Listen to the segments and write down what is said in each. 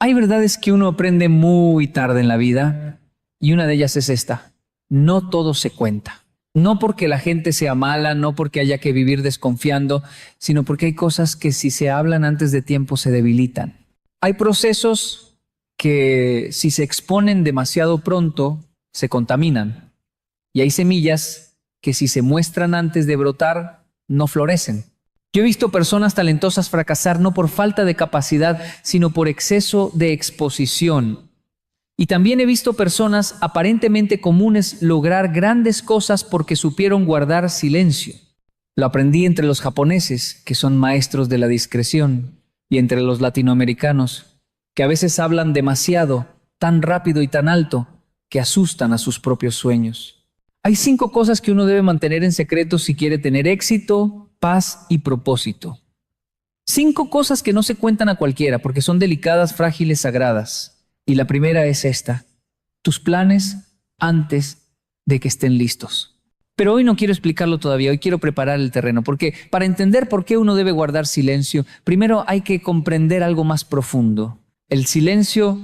Hay verdades que uno aprende muy tarde en la vida y una de ellas es esta: no todo se cuenta. No porque la gente sea mala, no porque haya que vivir desconfiando, sino porque hay cosas que si se hablan antes de tiempo se debilitan. Hay procesos que si se exponen demasiado pronto se contaminan y hay semillas que si se muestran antes de brotar no florecen. Yo he visto personas talentosas fracasar no por falta de capacidad, sino por exceso de exposición. Y también he visto personas aparentemente comunes lograr grandes cosas porque supieron guardar silencio. Lo aprendí entre los japoneses, que son maestros de la discreción, y entre los latinoamericanos, que a veces hablan demasiado, tan rápido y tan alto, que asustan a sus propios sueños. Hay 5 cosas que uno debe mantener en secreto si quiere tener éxito, paz y propósito. 5 cosas que no se cuentan a cualquiera porque son delicadas, frágiles, sagradas. Y la primera es esta: tus planes antes de que estén listos. Pero hoy no quiero explicarlo todavía, hoy quiero preparar el terreno, porque para entender por qué uno debe guardar silencio, primero hay que comprender algo más profundo. El silencio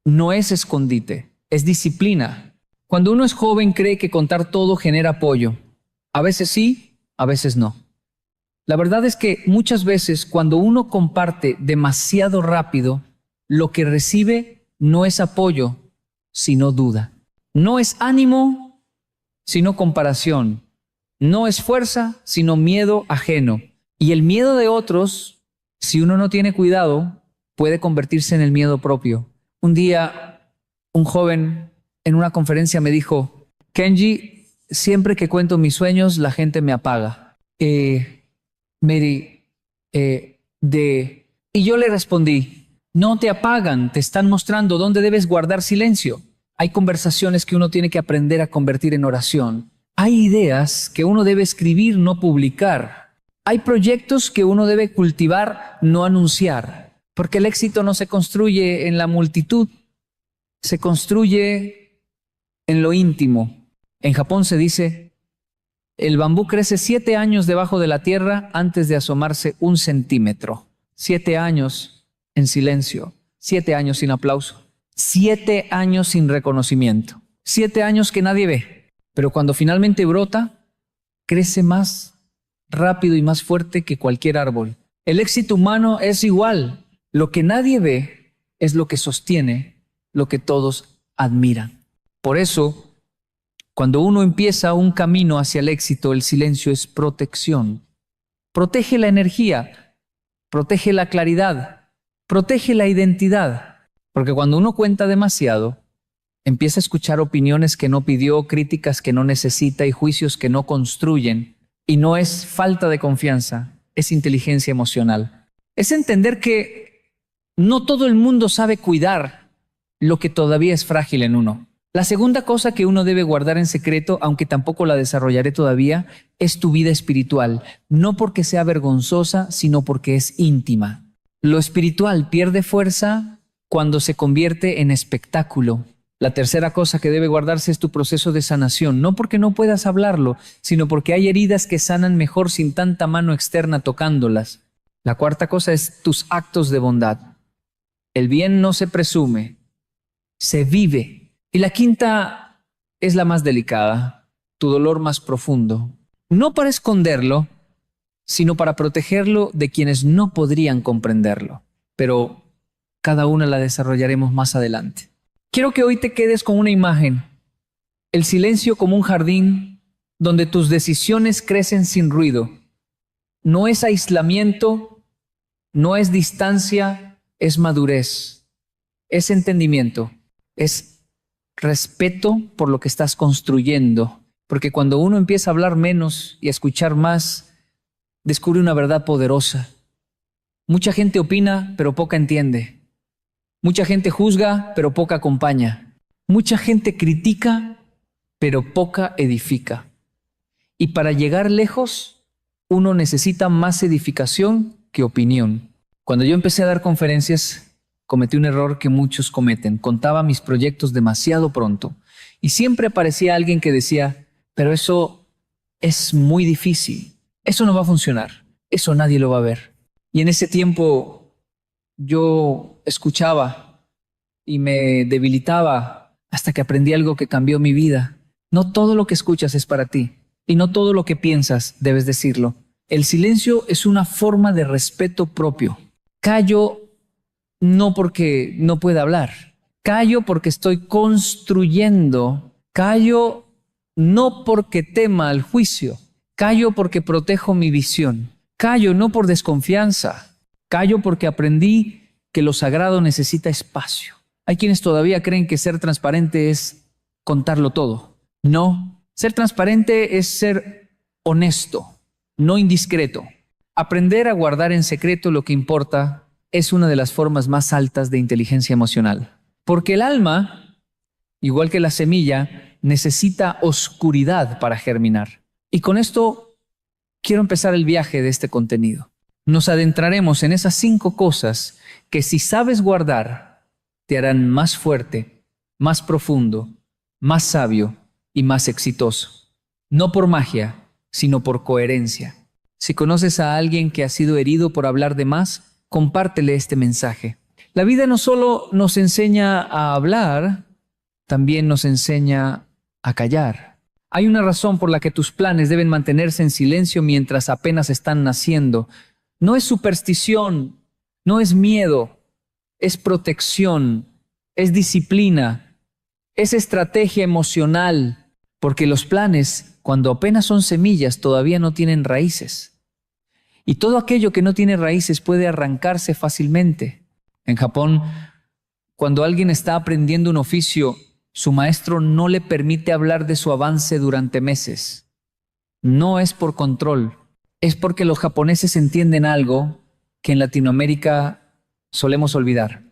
no es escondite, es disciplina. Cuando uno es joven cree que contar todo genera apoyo. A veces sí, a veces no. La verdad es que muchas veces cuando uno comparte demasiado rápido, lo que recibe no es apoyo, sino duda. No es ánimo, sino comparación. No es fuerza, sino miedo ajeno. Y el miedo de otros, si uno no tiene cuidado, puede convertirse en el miedo propio. Un día, un joven en una conferencia me dijo: Kenji, siempre que cuento mis sueños, la gente me apaga. Mary, y yo le respondí: no te apagan, te están mostrando dónde debes guardar silencio. Hay conversaciones que uno tiene que aprender a convertir en oración. Hay ideas que uno debe escribir, no publicar. Hay proyectos que uno debe cultivar, no anunciar. Porque el éxito no se construye en la multitud, se construye en lo íntimo. En Japón se dice: el bambú crece 7 años debajo de la tierra antes de asomarse 1 centímetro. 7 años en silencio, 7 años sin aplauso, 7 años sin reconocimiento, 7 años que nadie ve. Pero cuando finalmente brota, crece más rápido y más fuerte que cualquier árbol. El éxito humano es igual. Lo que nadie ve es lo que sostiene lo que todos admiran. Por eso, cuando uno empieza un camino hacia el éxito, el silencio es protección. Protege la energía, protege la claridad, protege la identidad. Porque cuando uno cuenta demasiado, empieza a escuchar opiniones que no pidió, críticas que no necesita y juicios que no construyen. Y no es falta de confianza, es inteligencia emocional. Es entender que no todo el mundo sabe cuidar lo que todavía es frágil en uno. La segunda cosa que uno debe guardar en secreto, aunque tampoco la desarrollaré todavía, es tu vida espiritual. No porque sea vergonzosa, sino porque es íntima. Lo espiritual pierde fuerza cuando se convierte en espectáculo. La tercera cosa que debe guardarse es tu proceso de sanación. No porque no puedas hablarlo, sino porque hay heridas que sanan mejor sin tanta mano externa tocándolas. La cuarta cosa es tus actos de bondad. El bien no se presume, se vive. Y la quinta es la más delicada, tu dolor más profundo. No para esconderlo, sino para protegerlo de quienes no podrían comprenderlo. Pero cada una la desarrollaremos más adelante. Quiero que hoy te quedes con una imagen. El silencio como un jardín donde tus decisiones crecen sin ruido. No es aislamiento, no es distancia, es madurez, es entendimiento, es respeto por lo que estás construyendo, porque cuando uno empieza a hablar menos y a escuchar más, descubre una verdad poderosa. Mucha gente opina, pero poca entiende. Mucha gente juzga, pero poca acompaña. Mucha gente critica, pero poca edifica. Y para llegar lejos, uno necesita más edificación que opinión. Cuando yo empecé a dar conferencias, cometí un error que muchos cometen. Contaba mis proyectos demasiado pronto. Y siempre aparecía alguien que decía: pero eso es muy difícil. Eso no va a funcionar. Eso nadie lo va a ver. Y en ese tiempo yo escuchaba y me debilitaba hasta que aprendí algo que cambió mi vida. No todo lo que escuchas es para ti y no todo lo que piensas debes decirlo. El silencio es una forma de respeto propio. Callo no porque no pueda hablar. Callo porque estoy construyendo. Callo no porque tema el juicio. Callo porque protejo mi visión. Callo no por desconfianza. Callo porque aprendí que lo sagrado necesita espacio. Hay quienes todavía creen que ser transparente es contarlo todo. No, ser transparente es ser honesto, no indiscreto. Aprender a guardar en secreto lo que importa es una de las formas más altas de inteligencia emocional. Porque el alma, igual que la semilla, necesita oscuridad para germinar. Y con esto quiero empezar el viaje de este contenido. Nos adentraremos en esas 5 cosas que si sabes guardar, te harán más fuerte, más profundo, más sabio y más exitoso. No por magia, sino por coherencia. Si conoces a alguien que ha sido herido por hablar de más, compártele este mensaje. La vida no solo nos enseña a hablar, también nos enseña a callar. Hay una razón por la que tus planes deben mantenerse en silencio mientras apenas están naciendo. No es superstición, no es miedo, es protección, es disciplina, es estrategia emocional, porque los planes, cuando apenas son semillas, todavía no tienen raíces. Y todo aquello que no tiene raíces puede arrancarse fácilmente. En Japón, cuando alguien está aprendiendo un oficio, su maestro no le permite hablar de su avance durante meses. No es por control, es porque los japoneses entienden algo que en Latinoamérica solemos olvidar.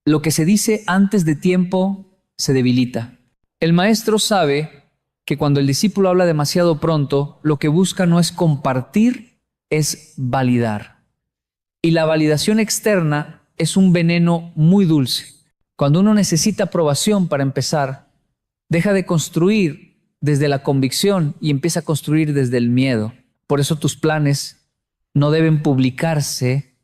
Lo que se dice antes de tiempo se debilita. El maestro sabe que cuando el discípulo habla demasiado pronto, lo que busca no es compartir, es validar. Y la validación externa es un veneno muy dulce. Cuando uno necesita aprobación para empezar, deja de construir desde la convicción y empieza a construir desde el miedo. Por eso tus planes no deben publicarse,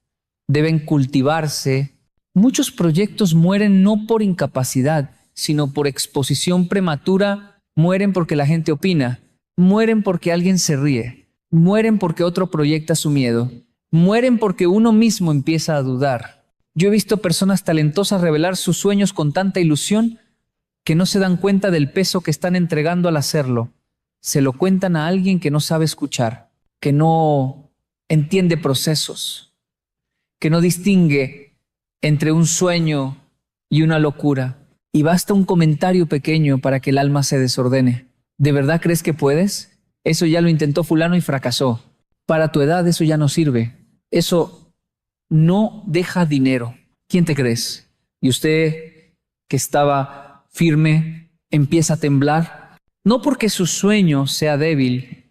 deben cultivarse. Muchos proyectos mueren no por incapacidad, sino por exposición prematura. Mueren porque la gente opina, mueren porque alguien se ríe, mueren porque otro proyecta su miedo, mueren porque uno mismo empieza a dudar. Yo he visto personas talentosas revelar sus sueños con tanta ilusión que no se dan cuenta del peso que están entregando al hacerlo. Se lo cuentan a alguien que no sabe escuchar, que no entiende procesos, que no distingue entre un sueño y una locura. Y basta un comentario pequeño para que el alma se desordene. ¿De verdad crees que puedes? Eso ya lo intentó fulano y fracasó. Para tu edad eso ya no sirve. Eso no deja dinero. ¿Quién te crees? Y usted que estaba firme empieza a temblar. No porque su sueño sea débil,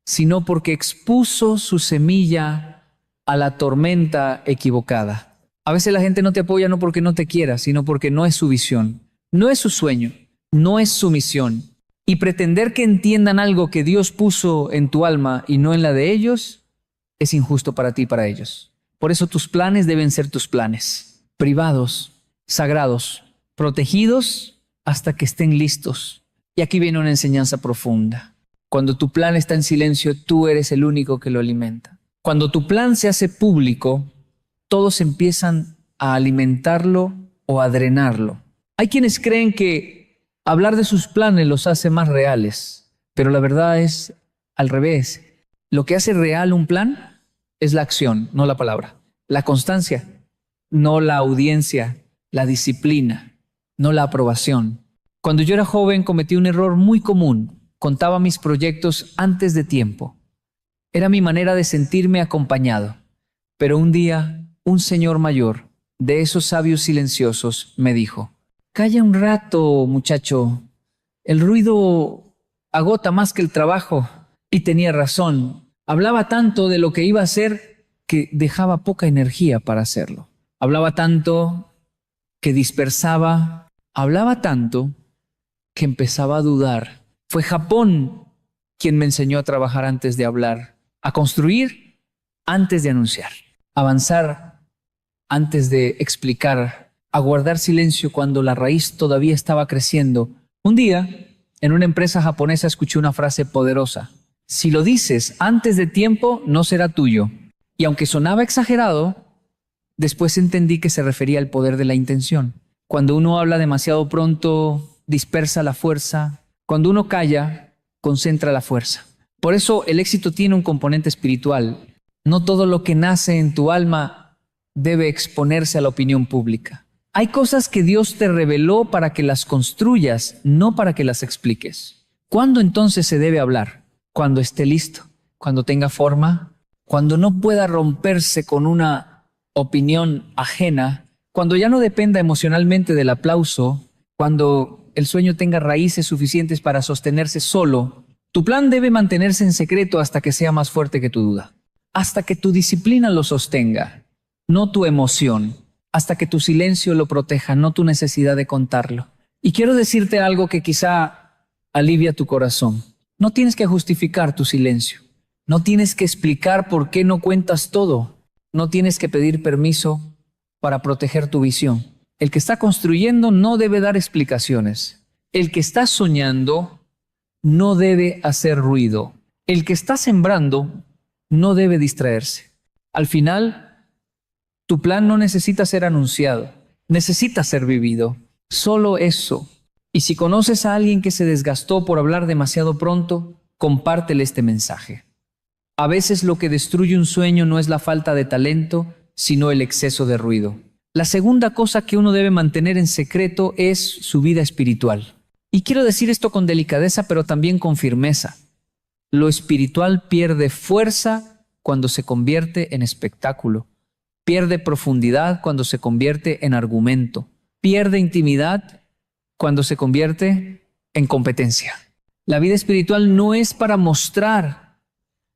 sino porque expuso su semilla a la tormenta equivocada. A veces la gente no te apoya no porque no te quiera, sino porque no es su visión. No es su sueño, no es su misión. Y pretender que entiendan algo que Dios puso en tu alma y no en la de ellos, es injusto para ti y para ellos. Por eso tus planes deben ser tus planes, privados, sagrados, protegidos hasta que estén listos. Y aquí viene una enseñanza profunda. Cuando tu plan está en silencio, tú eres el único que lo alimenta. Cuando tu plan se hace público, todos empiezan a alimentarlo o a drenarlo. Hay quienes creen que hablar de sus planes los hace más reales, pero la verdad es al revés. Lo que hace real un plan es la acción, no la palabra. La constancia, no la audiencia. La disciplina, no la aprobación. Cuando yo era joven cometí un error muy común. Contaba mis proyectos antes de tiempo. Era mi manera de sentirme acompañado. Pero un día, un señor mayor, de esos sabios silenciosos, me dijo: «Calla un rato, muchacho. El ruido agota más que el trabajo». Y tenía razón. Hablaba tanto de lo que iba a hacer que dejaba poca energía para hacerlo. Hablaba tanto que dispersaba. Hablaba tanto que empezaba a dudar. Fue Japón quien me enseñó a trabajar antes de hablar, a construir antes de anunciar, avanzar antes de explicar, a guardar silencio cuando la raíz todavía estaba creciendo. Un día, en una empresa japonesa escuché una frase poderosa. Si lo dices antes de tiempo, no será tuyo. Y aunque sonaba exagerado, después entendí que se refería al poder de la intención. Cuando uno habla demasiado pronto, dispersa la fuerza. Cuando uno calla, concentra la fuerza. Por eso el éxito tiene un componente espiritual. No todo lo que nace en tu alma debe exponerse a la opinión pública. Hay cosas que Dios te reveló para que las construyas, no para que las expliques. ¿Cuándo entonces se debe hablar? Cuando esté listo, cuando tenga forma, cuando no pueda romperse con una opinión ajena, cuando ya no dependa emocionalmente del aplauso, cuando el sueño tenga raíces suficientes para sostenerse solo. Tu plan debe mantenerse en secreto hasta que sea más fuerte que tu duda, hasta que tu disciplina lo sostenga, no tu emoción, hasta que tu silencio lo proteja, no tu necesidad de contarlo. Y quiero decirte algo que quizá alivia tu corazón. No tienes que justificar tu silencio. No tienes que explicar por qué no cuentas todo. No tienes que pedir permiso para proteger tu visión. El que está construyendo no debe dar explicaciones. El que está soñando no debe hacer ruido. El que está sembrando no debe distraerse. Al final, tu plan no necesita ser anunciado, necesita ser vivido. Solo eso. Y si conoces a alguien que se desgastó por hablar demasiado pronto, compártele este mensaje. A veces lo que destruye un sueño no es la falta de talento, sino el exceso de ruido. La segunda cosa que uno debe mantener en secreto es su vida espiritual. Y quiero decir esto con delicadeza, pero también con firmeza. Lo espiritual pierde fuerza cuando se convierte en espectáculo. Pierde profundidad cuando se convierte en argumento. Pierde intimidad cuando se convierte en competencia. La vida espiritual no es para mostrar,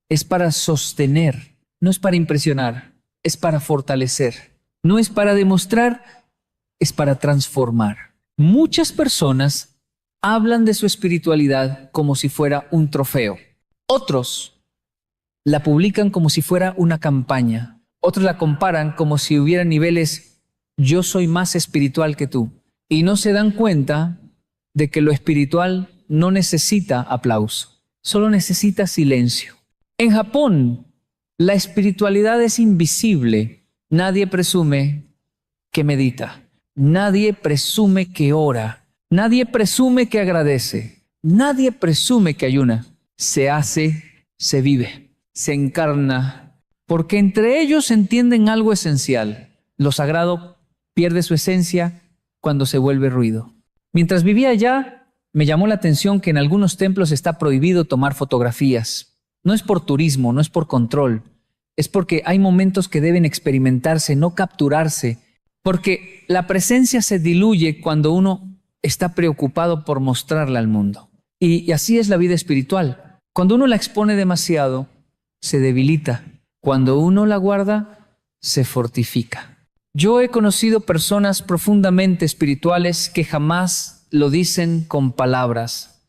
es para sostener. No es para impresionar, es para fortalecer. No es para demostrar, es para transformar. Muchas personas hablan de su espiritualidad como si fuera un trofeo. Otros la publican como si fuera una campaña. Otros la comparan como si hubiera niveles, yo soy más espiritual que tú. Y no se dan cuenta de que lo espiritual no necesita aplauso, solo necesita silencio. En Japón, la espiritualidad es invisible. Nadie presume que medita. Nadie presume que ora. Nadie presume que agradece. Nadie presume que ayuna. Se hace, se vive, se encarna, porque entre ellos entienden algo esencial. Lo sagrado pierde su esencia cuando se vuelve ruido. Mientras vivía allá, me llamó la atención que en algunos templos está prohibido tomar fotografías. No es por turismo, no es por control. Es porque hay momentos que deben experimentarse, no capturarse. Porque la presencia se diluye cuando uno está preocupado por mostrarla al mundo. Y así es la vida espiritual. Cuando uno la expone demasiado, se debilita. Cuando uno la guarda, se fortifica. Yo he conocido personas profundamente espirituales que jamás lo dicen con palabras.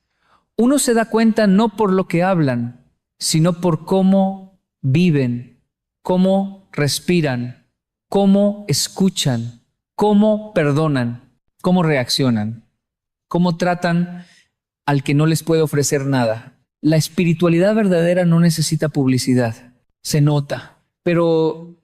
Uno se da cuenta no por lo que hablan, sino por cómo viven, cómo respiran, cómo escuchan, cómo perdonan, cómo reaccionan, cómo tratan al que no les puede ofrecer nada. La espiritualidad verdadera no necesita publicidad, se nota, pero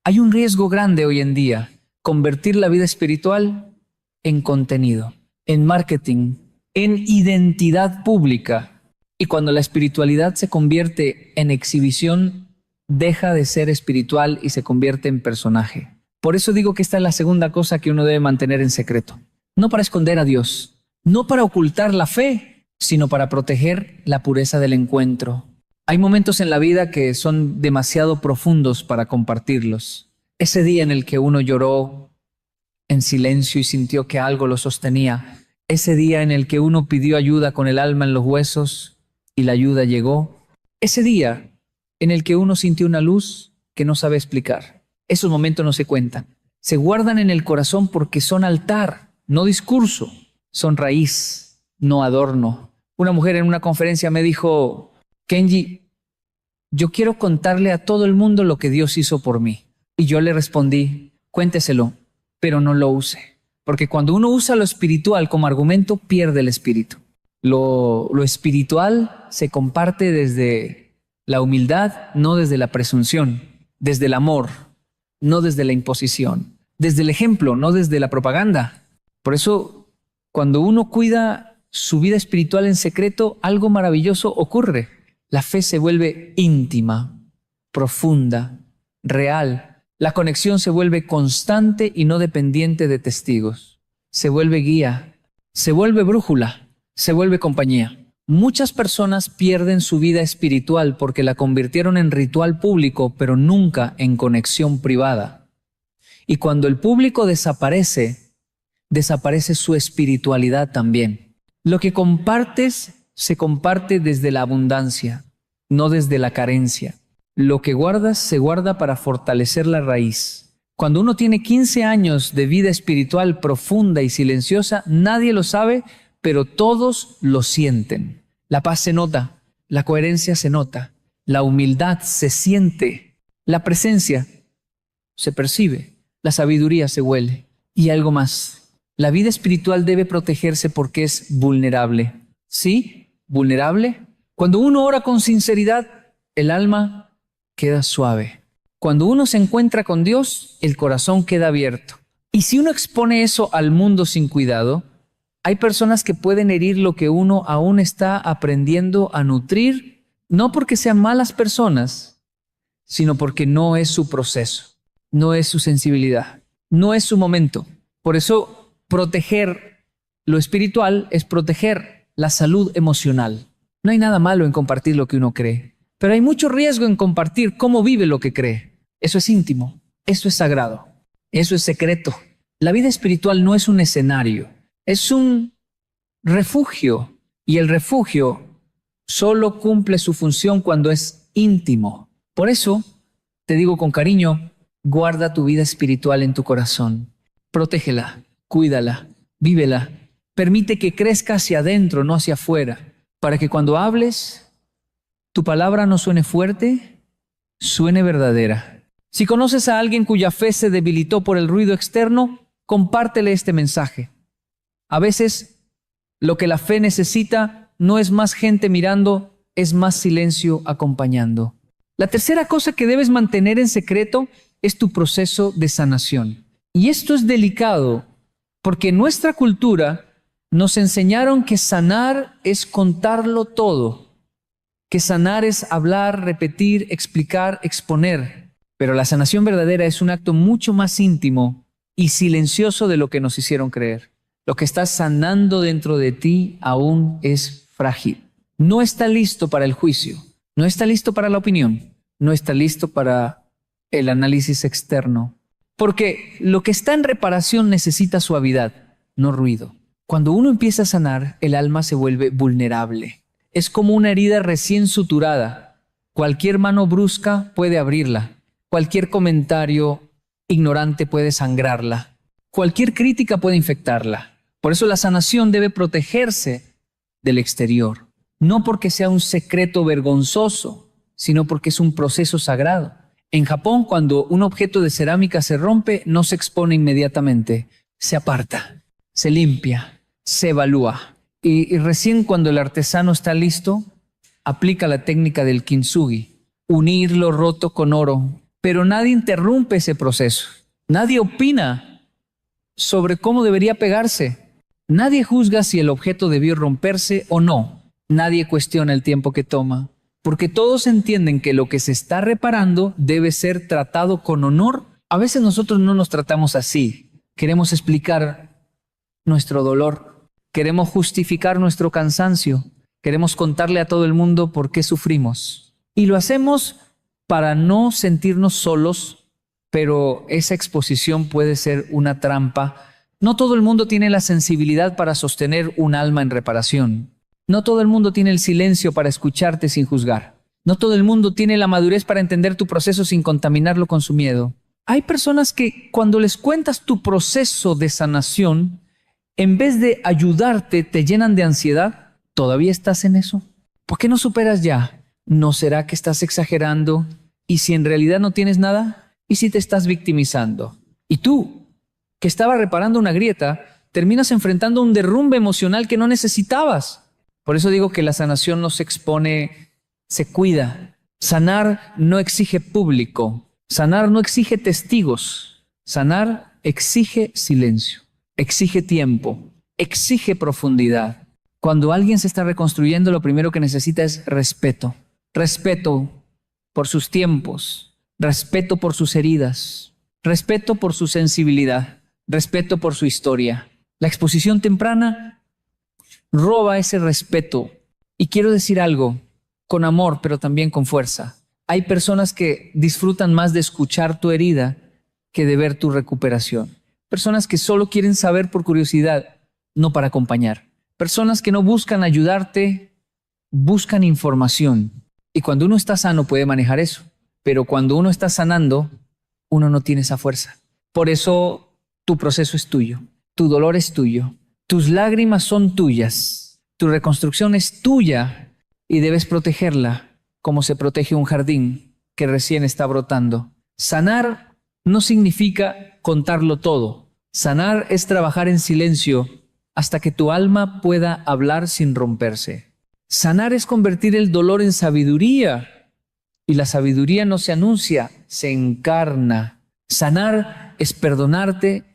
hay un riesgo grande hoy en día, convertir la vida espiritual en contenido, en marketing, en identidad pública. Y cuando la espiritualidad se convierte en exhibición, deja de ser espiritual y se convierte en personaje. Por eso digo que esta es la segunda cosa que uno debe mantener en secreto. No para esconder a Dios, no para ocultar la fe, sino para proteger la pureza del encuentro. Hay momentos en la vida que son demasiado profundos para compartirlos. Ese día en el que uno lloró en silencio y sintió que algo lo sostenía. Ese día en el que uno pidió ayuda con el alma en los huesos y la ayuda llegó. Ese día en el que uno sintió una luz que no sabe explicar. Esos momentos no se cuentan. Se guardan en el corazón porque son altar, no discurso. Son raíz, no adorno. Una mujer en una conferencia me dijo, Kenji, yo quiero contarle a todo el mundo lo que Dios hizo por mí. Y yo le respondí, cuénteselo, pero no lo use. Porque cuando uno usa lo espiritual como argumento, pierde el espíritu. Lo espiritual se comparte desde la humildad, no desde la presunción, desde el amor, no desde la imposición, desde el ejemplo, no desde la propaganda. Por eso, cuando uno cuida su vida espiritual en secreto, algo maravilloso ocurre. La fe se vuelve íntima, profunda, real. La conexión se vuelve constante y no dependiente de testigos. Se vuelve guía, se vuelve brújula, se vuelve compañía. Muchas personas pierden su vida espiritual porque la convirtieron en ritual público, pero nunca en conexión privada. Y cuando el público desaparece, desaparece su espiritualidad también. Lo que compartes se comparte desde la abundancia, no desde la carencia. Lo que guardas se guarda para fortalecer la raíz. Cuando uno tiene 15 años de vida espiritual profunda y silenciosa, nadie lo sabe, pero todos lo sienten. La paz se nota, la coherencia se nota, la humildad se siente, la presencia se percibe, la sabiduría se huele. Y algo más, la vida espiritual debe protegerse porque es vulnerable. ¿Sí? ¿Vulnerable? Cuando uno ora con sinceridad, el alma queda suave. Cuando uno se encuentra con Dios, el corazón queda abierto. Y si uno expone eso al mundo sin cuidado, hay personas que pueden herir lo que uno aún está aprendiendo a nutrir, no porque sean malas personas, sino porque no es su proceso, no es su sensibilidad, no es su momento. Por eso, proteger lo espiritual es proteger la salud emocional. No hay nada malo en compartir lo que uno cree, pero hay mucho riesgo en compartir cómo vive lo que cree. Eso es íntimo, eso es sagrado, eso es secreto. La vida espiritual no es un escenario, es un refugio, y el refugio solo cumple su función cuando es íntimo. Por eso, te digo con cariño, guarda tu vida espiritual en tu corazón. Protégela, cuídala, vívela. Permite que crezca hacia adentro, no hacia afuera, para que cuando hables, tu palabra no suene fuerte, suene verdadera. Si conoces a alguien cuya fe se debilitó por el ruido externo, compártele este mensaje. A veces, lo que la fe necesita no es más gente mirando, es más silencio acompañando. La tercera cosa que debes mantener en secreto es tu proceso de sanación. Y esto es delicado, porque en nuestra cultura nos enseñaron que sanar es contarlo todo, que sanar es hablar, repetir, explicar, exponer. Pero la sanación verdadera es un acto mucho más íntimo y silencioso de lo que nos hicieron creer. Lo que estás sanando dentro de ti aún es frágil. No está listo para el juicio, no está listo para la opinión, no está listo para el análisis externo. Porque lo que está en reparación necesita suavidad, no ruido. Cuando uno empieza a sanar, el alma se vuelve vulnerable. Es como una herida recién suturada. Cualquier mano brusca puede abrirla. Cualquier comentario ignorante puede sangrarla. Cualquier crítica puede infectarla. Por eso la sanación debe protegerse del exterior. No porque sea un secreto vergonzoso, sino porque es un proceso sagrado. En Japón, cuando un objeto de cerámica se rompe, no se expone inmediatamente. Se aparta, se limpia, se evalúa. Y recién cuando el artesano está listo, aplica la técnica del kintsugi. Unir lo roto con oro. Pero nadie interrumpe ese proceso. Nadie opina sobre cómo debería pegarse. Nadie juzga si el objeto debió romperse o no. Nadie cuestiona el tiempo que toma. Porque todos entienden que lo que se está reparando debe ser tratado con honor. A veces nosotros no nos tratamos así. Queremos explicar nuestro dolor. Queremos justificar nuestro cansancio. Queremos contarle a todo el mundo por qué sufrimos. Y lo hacemos para no sentirnos solos, pero esa exposición puede ser una trampa. No todo el mundo tiene la sensibilidad para sostener un alma en reparación. No todo el mundo tiene el silencio para escucharte sin juzgar. No todo el mundo tiene la madurez para entender tu proceso sin contaminarlo con su miedo. Hay personas que cuando les cuentas tu proceso de sanación, en vez de ayudarte, te llenan de ansiedad. ¿Todavía estás en eso? ¿Por qué no superas ya? ¿No será que estás exagerando? ¿Y si en realidad no tienes nada? ¿Y si te estás victimizando? Y tú, que estaba reparando una grieta, terminas enfrentando un derrumbe emocional que no necesitabas. Por eso digo que la sanación no se expone, se cuida. Sanar no exige público. Sanar no exige testigos. Sanar exige silencio, exige tiempo, exige profundidad. Cuando alguien se está reconstruyendo, lo primero que necesita es respeto. Respeto por sus tiempos, respeto por sus heridas, respeto por su sensibilidad, respeto por su historia. La exposición temprana roba ese respeto. Y quiero decir algo, con amor, pero también con fuerza. Hay personas que disfrutan más de escuchar tu herida que de ver tu recuperación. Personas que solo quieren saber por curiosidad, no para acompañar. Personas que no buscan ayudarte, buscan información. Y cuando uno está sano puede manejar eso. Pero cuando uno está sanando, uno no tiene esa fuerza. Por eso tu proceso es tuyo, tu dolor es tuyo, tus lágrimas son tuyas, tu reconstrucción es tuya y debes protegerla como se protege un jardín que recién está brotando. Sanar no significa contarlo todo. Sanar es trabajar en silencio hasta que tu alma pueda hablar sin romperse. Sanar es convertir el dolor en sabiduría, y la sabiduría no se anuncia, se encarna. Sanar es perdonarte,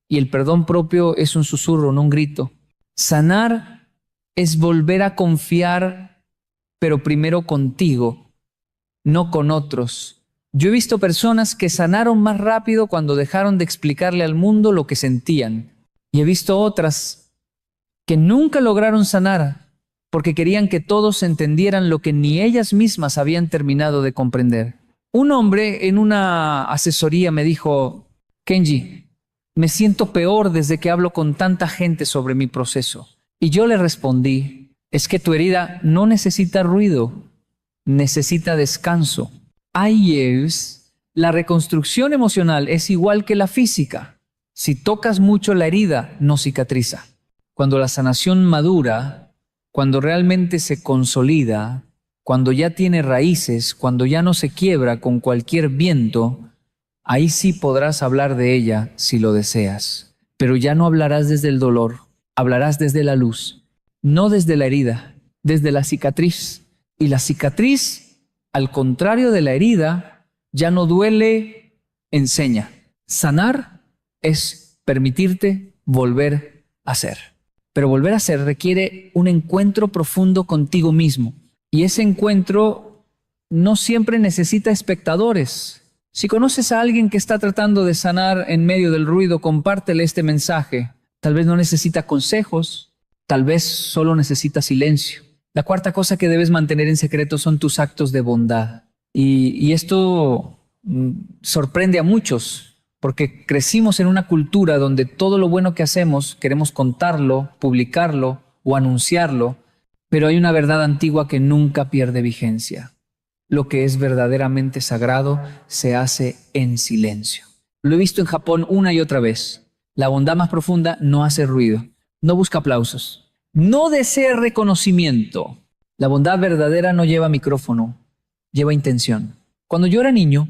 y el perdón propio es un susurro, no un grito. Sanar es volver a confiar, pero primero contigo, no con otros. Yo he visto personas que sanaron más rápido cuando dejaron de explicarle al mundo lo que sentían. Y he visto otras que nunca lograron sanar porque querían que todos entendieran lo que ni ellas mismas habían terminado de comprender. Un hombre en una asesoría me dijo, Kenji, me siento peor desde que hablo con tanta gente sobre mi proceso. Y yo le respondí, es que tu herida no necesita ruido, necesita descanso. La reconstrucción emocional es igual que la física. Si tocas mucho la herida, no cicatriza. Cuando la sanación madura, cuando realmente se consolida, cuando ya tiene raíces, cuando ya no se quiebra con cualquier viento, ahí sí podrás hablar de ella si lo deseas. Pero ya no hablarás desde el dolor, hablarás desde la luz, no desde la herida, desde la cicatriz. Y la cicatriz, al contrario de la herida, ya no duele, enseña. Sanar es permitirte volver a ser. Pero volver a ser requiere un encuentro profundo contigo mismo. Y ese encuentro no siempre necesita espectadores. Si conoces a alguien que está tratando de sanar en medio del ruido, compártele este mensaje. Tal vez no necesita consejos, tal vez solo necesita silencio. La cuarta cosa que debes mantener en secreto son tus actos de bondad. Y esto sorprende a muchos, porque crecimos en una cultura donde todo lo bueno que hacemos queremos contarlo, publicarlo o anunciarlo, pero hay una verdad antigua que nunca pierde vigencia. Lo que es verdaderamente sagrado se hace en silencio. Lo he visto en Japón una y otra vez. La bondad más profunda no hace ruido, no busca aplausos, no desea reconocimiento. La bondad verdadera no lleva micrófono, lleva intención. Cuando yo era niño,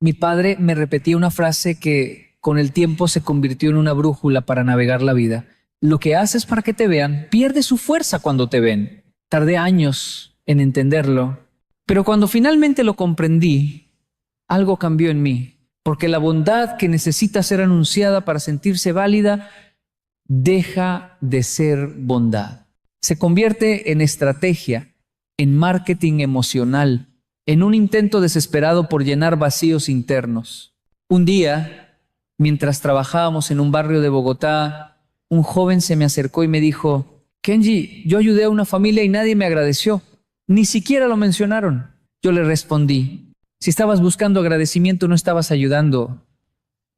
mi padre me repetía una frase que con el tiempo se convirtió en una brújula para navegar la vida. Lo que haces para que te vean pierde su fuerza cuando te ven. Tardé años en entenderlo, pero cuando finalmente lo comprendí, algo cambió en mí, porque la bondad que necesita ser anunciada para sentirse válida deja de ser bondad. Se convierte en estrategia, en marketing emocional, en un intento desesperado por llenar vacíos internos. Un día, mientras trabajábamos en un barrio de Bogotá, un joven se me acercó y me dijo, Kenji, yo ayudé a una familia y nadie me agradeció. Ni siquiera lo mencionaron. Yo le respondí, si estabas buscando agradecimiento no estabas ayudando,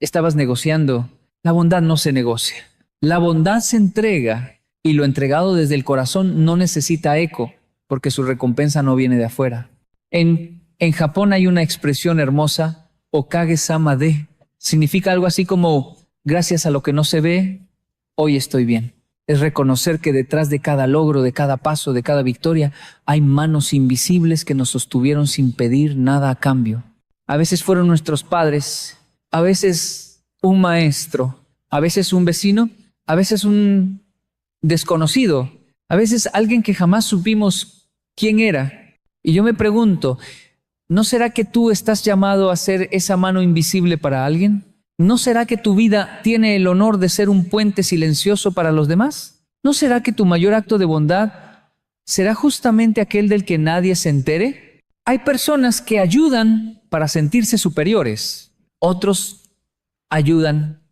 estabas negociando. La bondad no se negocia. La bondad se entrega y lo entregado desde el corazón no necesita eco porque su recompensa no viene de afuera. En Japón hay una expresión hermosa, Okage-sama de. Significa algo así como, gracias a lo que no se ve, hoy estoy bien. Es reconocer que detrás de cada logro, de cada paso, de cada victoria, hay manos invisibles que nos sostuvieron sin pedir nada a cambio. A veces fueron nuestros padres, a veces un maestro, A veces un vecino, a veces un desconocido, a veces alguien que jamás supimos quién era. Y yo me pregunto, ¿no será que tú estás llamado a ser esa mano invisible para alguien? ¿No será que tu vida tiene el honor de ser un puente silencioso para los demás? ¿No será que tu mayor acto de bondad será justamente aquel del que nadie se entere? Hay personas que ayudan para sentirse superiores. Otros ayudan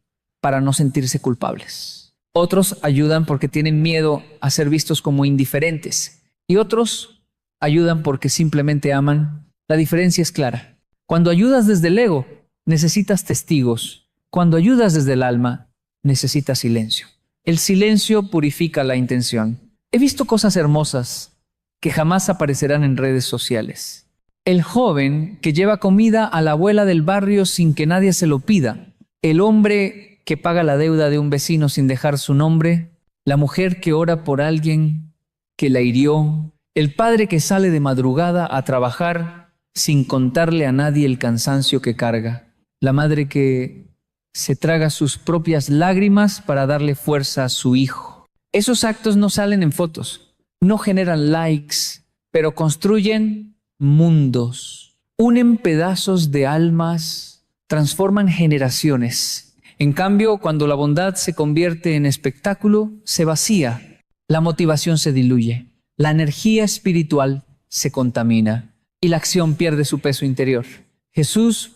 para no sentirse culpables. Otros ayudan porque tienen miedo a ser vistos como indiferentes. Y otros ayudan porque simplemente aman. La diferencia es clara. Cuando ayudas desde el ego, necesitas testigos. Cuando ayudas desde el alma, necesitas silencio. El silencio purifica la intención. He visto cosas hermosas que jamás aparecerán en redes sociales. El joven que lleva comida a la abuela del barrio sin que nadie se lo pida. El hombre que paga la deuda de un vecino sin dejar su nombre. La mujer que ora por alguien que la hirió. El padre que sale de madrugada a trabajar sin contarle a nadie el cansancio que carga. La madre que se traga sus propias lágrimas para darle fuerza a su hijo. Esos actos no salen en fotos, no generan likes, pero construyen mundos, unen pedazos de almas, transforman generaciones. En cambio, cuando la bondad se convierte en espectáculo, se vacía, la motivación se diluye, la energía espiritual se contamina y la acción pierde su peso interior. Jesús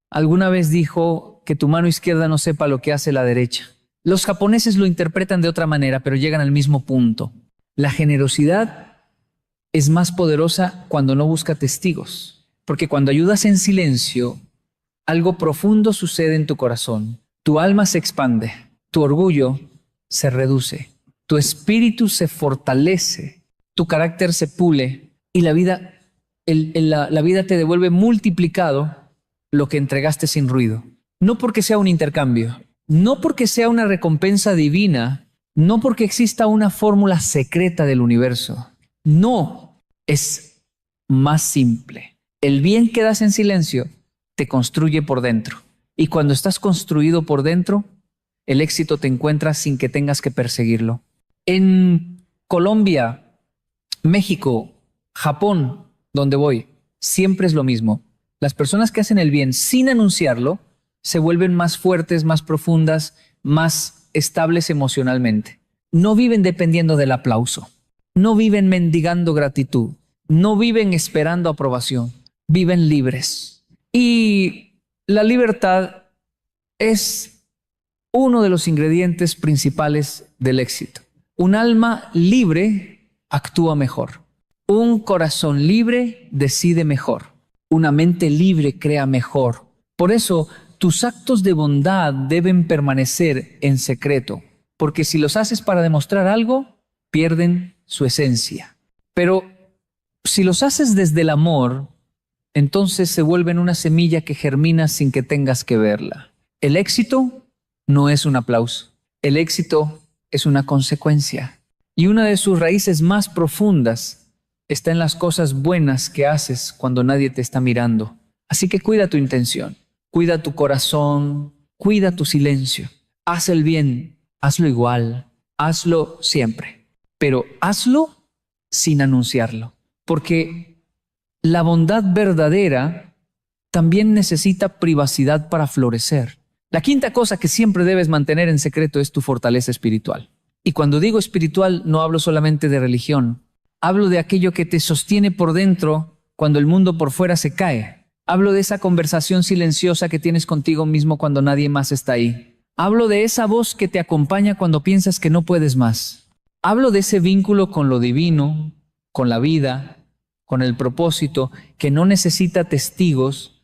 alguna vez dijo que tu mano izquierda no sepa lo que hace la derecha. Los japoneses lo interpretan de otra manera, pero llegan al mismo punto. La generosidad es más poderosa cuando no busca testigos, porque cuando ayudas en silencio, algo profundo sucede en tu corazón. Tu alma se expande, tu orgullo se reduce, tu espíritu se fortalece, tu carácter se pule y la vida te devuelve multiplicado lo que entregaste sin ruido. No porque sea un intercambio, no porque sea una recompensa divina, no porque exista una fórmula secreta del universo. No, es más simple. El bien que das en silencio te construye por dentro. Y cuando estás construido por dentro, el éxito te encuentra sin que tengas que perseguirlo. En Colombia, México, Japón, donde voy, siempre es lo mismo. Las personas que hacen el bien sin anunciarlo se vuelven más fuertes, más profundas, más estables emocionalmente. No viven dependiendo del aplauso. No viven mendigando gratitud. No viven esperando aprobación. Viven libres. Y la libertad es uno de los ingredientes principales del éxito. Un alma libre actúa mejor. Un corazón libre decide mejor. Una mente libre crea mejor. Por eso, tus actos de bondad deben permanecer en secreto, porque si los haces para demostrar algo, pierden su esencia. Pero si los haces desde el amor, entonces se vuelven una semilla que germina sin que tengas que verla. El éxito no es un aplauso. El éxito es una consecuencia. Y una de sus raíces más profundas está en las cosas buenas que haces cuando nadie te está mirando. Así que cuida tu intención, cuida tu corazón, cuida tu silencio. Haz el bien, hazlo igual, hazlo siempre. Pero hazlo sin anunciarlo. Porque la bondad verdadera también necesita privacidad para florecer. La quinta cosa que siempre debes mantener en secreto es tu fortaleza espiritual. Y cuando digo espiritual, no hablo solamente de religión. Hablo de aquello que te sostiene por dentro cuando el mundo por fuera se cae. Hablo de esa conversación silenciosa que tienes contigo mismo cuando nadie más está ahí. Hablo de esa voz que te acompaña cuando piensas que no puedes más. Hablo de ese vínculo con lo divino, con la vida, con el propósito, que no necesita testigos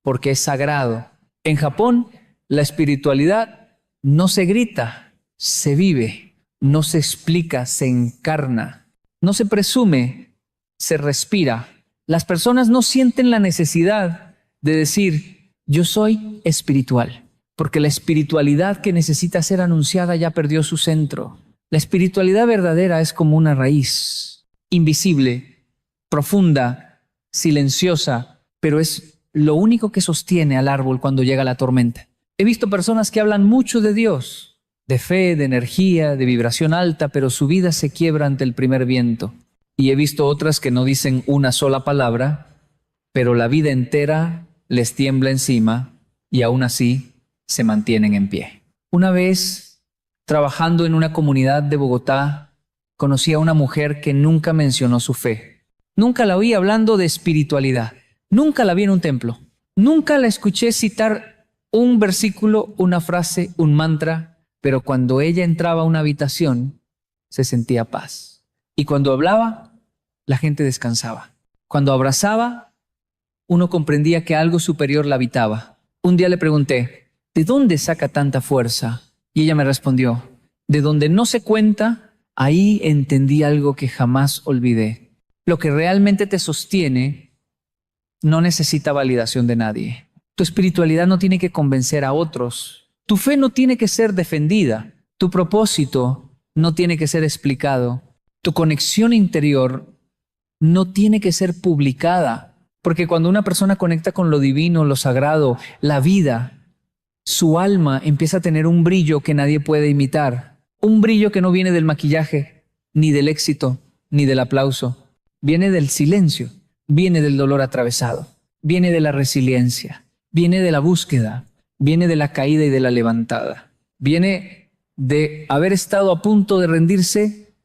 porque es sagrado. En Japón, la espiritualidad no se grita, se vive, no se explica, se encarna, no se presume, se respira. Las personas no sienten la necesidad de decir, yo soy espiritual, porque la espiritualidad que necesita ser anunciada ya perdió su centro. La espiritualidad verdadera es como una raíz, invisible, profunda, silenciosa, pero es lo único que sostiene al árbol cuando llega la tormenta. He visto personas que hablan mucho de Dios, de fe, de energía, de vibración alta, pero su vida se quiebra ante el primer viento. Y he visto otras que no dicen una sola palabra, pero la vida entera les tiembla encima y aún así se mantienen en pie. Una vez, trabajando en una comunidad de Bogotá, conocí a una mujer que nunca mencionó su fe. Nunca la oí hablando de espiritualidad. Nunca la vi en un templo. Nunca la escuché citar un versículo, una frase, un mantra, pero cuando ella entraba a una habitación, se sentía paz. Y cuando hablaba, la gente descansaba. Cuando abrazaba, uno comprendía que algo superior la habitaba. Un día le pregunté, ¿de dónde saca tanta fuerza? Y ella me respondió, de donde no se cuenta, ahí entendí algo que jamás olvidé. Lo que realmente te sostiene no necesita validación de nadie. Tu espiritualidad no tiene que convencer a otros. Tu fe no tiene que ser defendida. Tu propósito no tiene que ser explicado. Tu conexión interior no tiene que ser publicada. Porque cuando una persona conecta con lo divino, lo sagrado, la vida, su alma empieza a tener un brillo que nadie puede imitar. Un brillo que no viene del maquillaje, ni del éxito, ni del aplauso. Viene del silencio, viene del dolor atravesado, viene de la resiliencia, viene de la búsqueda, viene de la caída y de la levantada. Viene de haber estado a punto de rendirse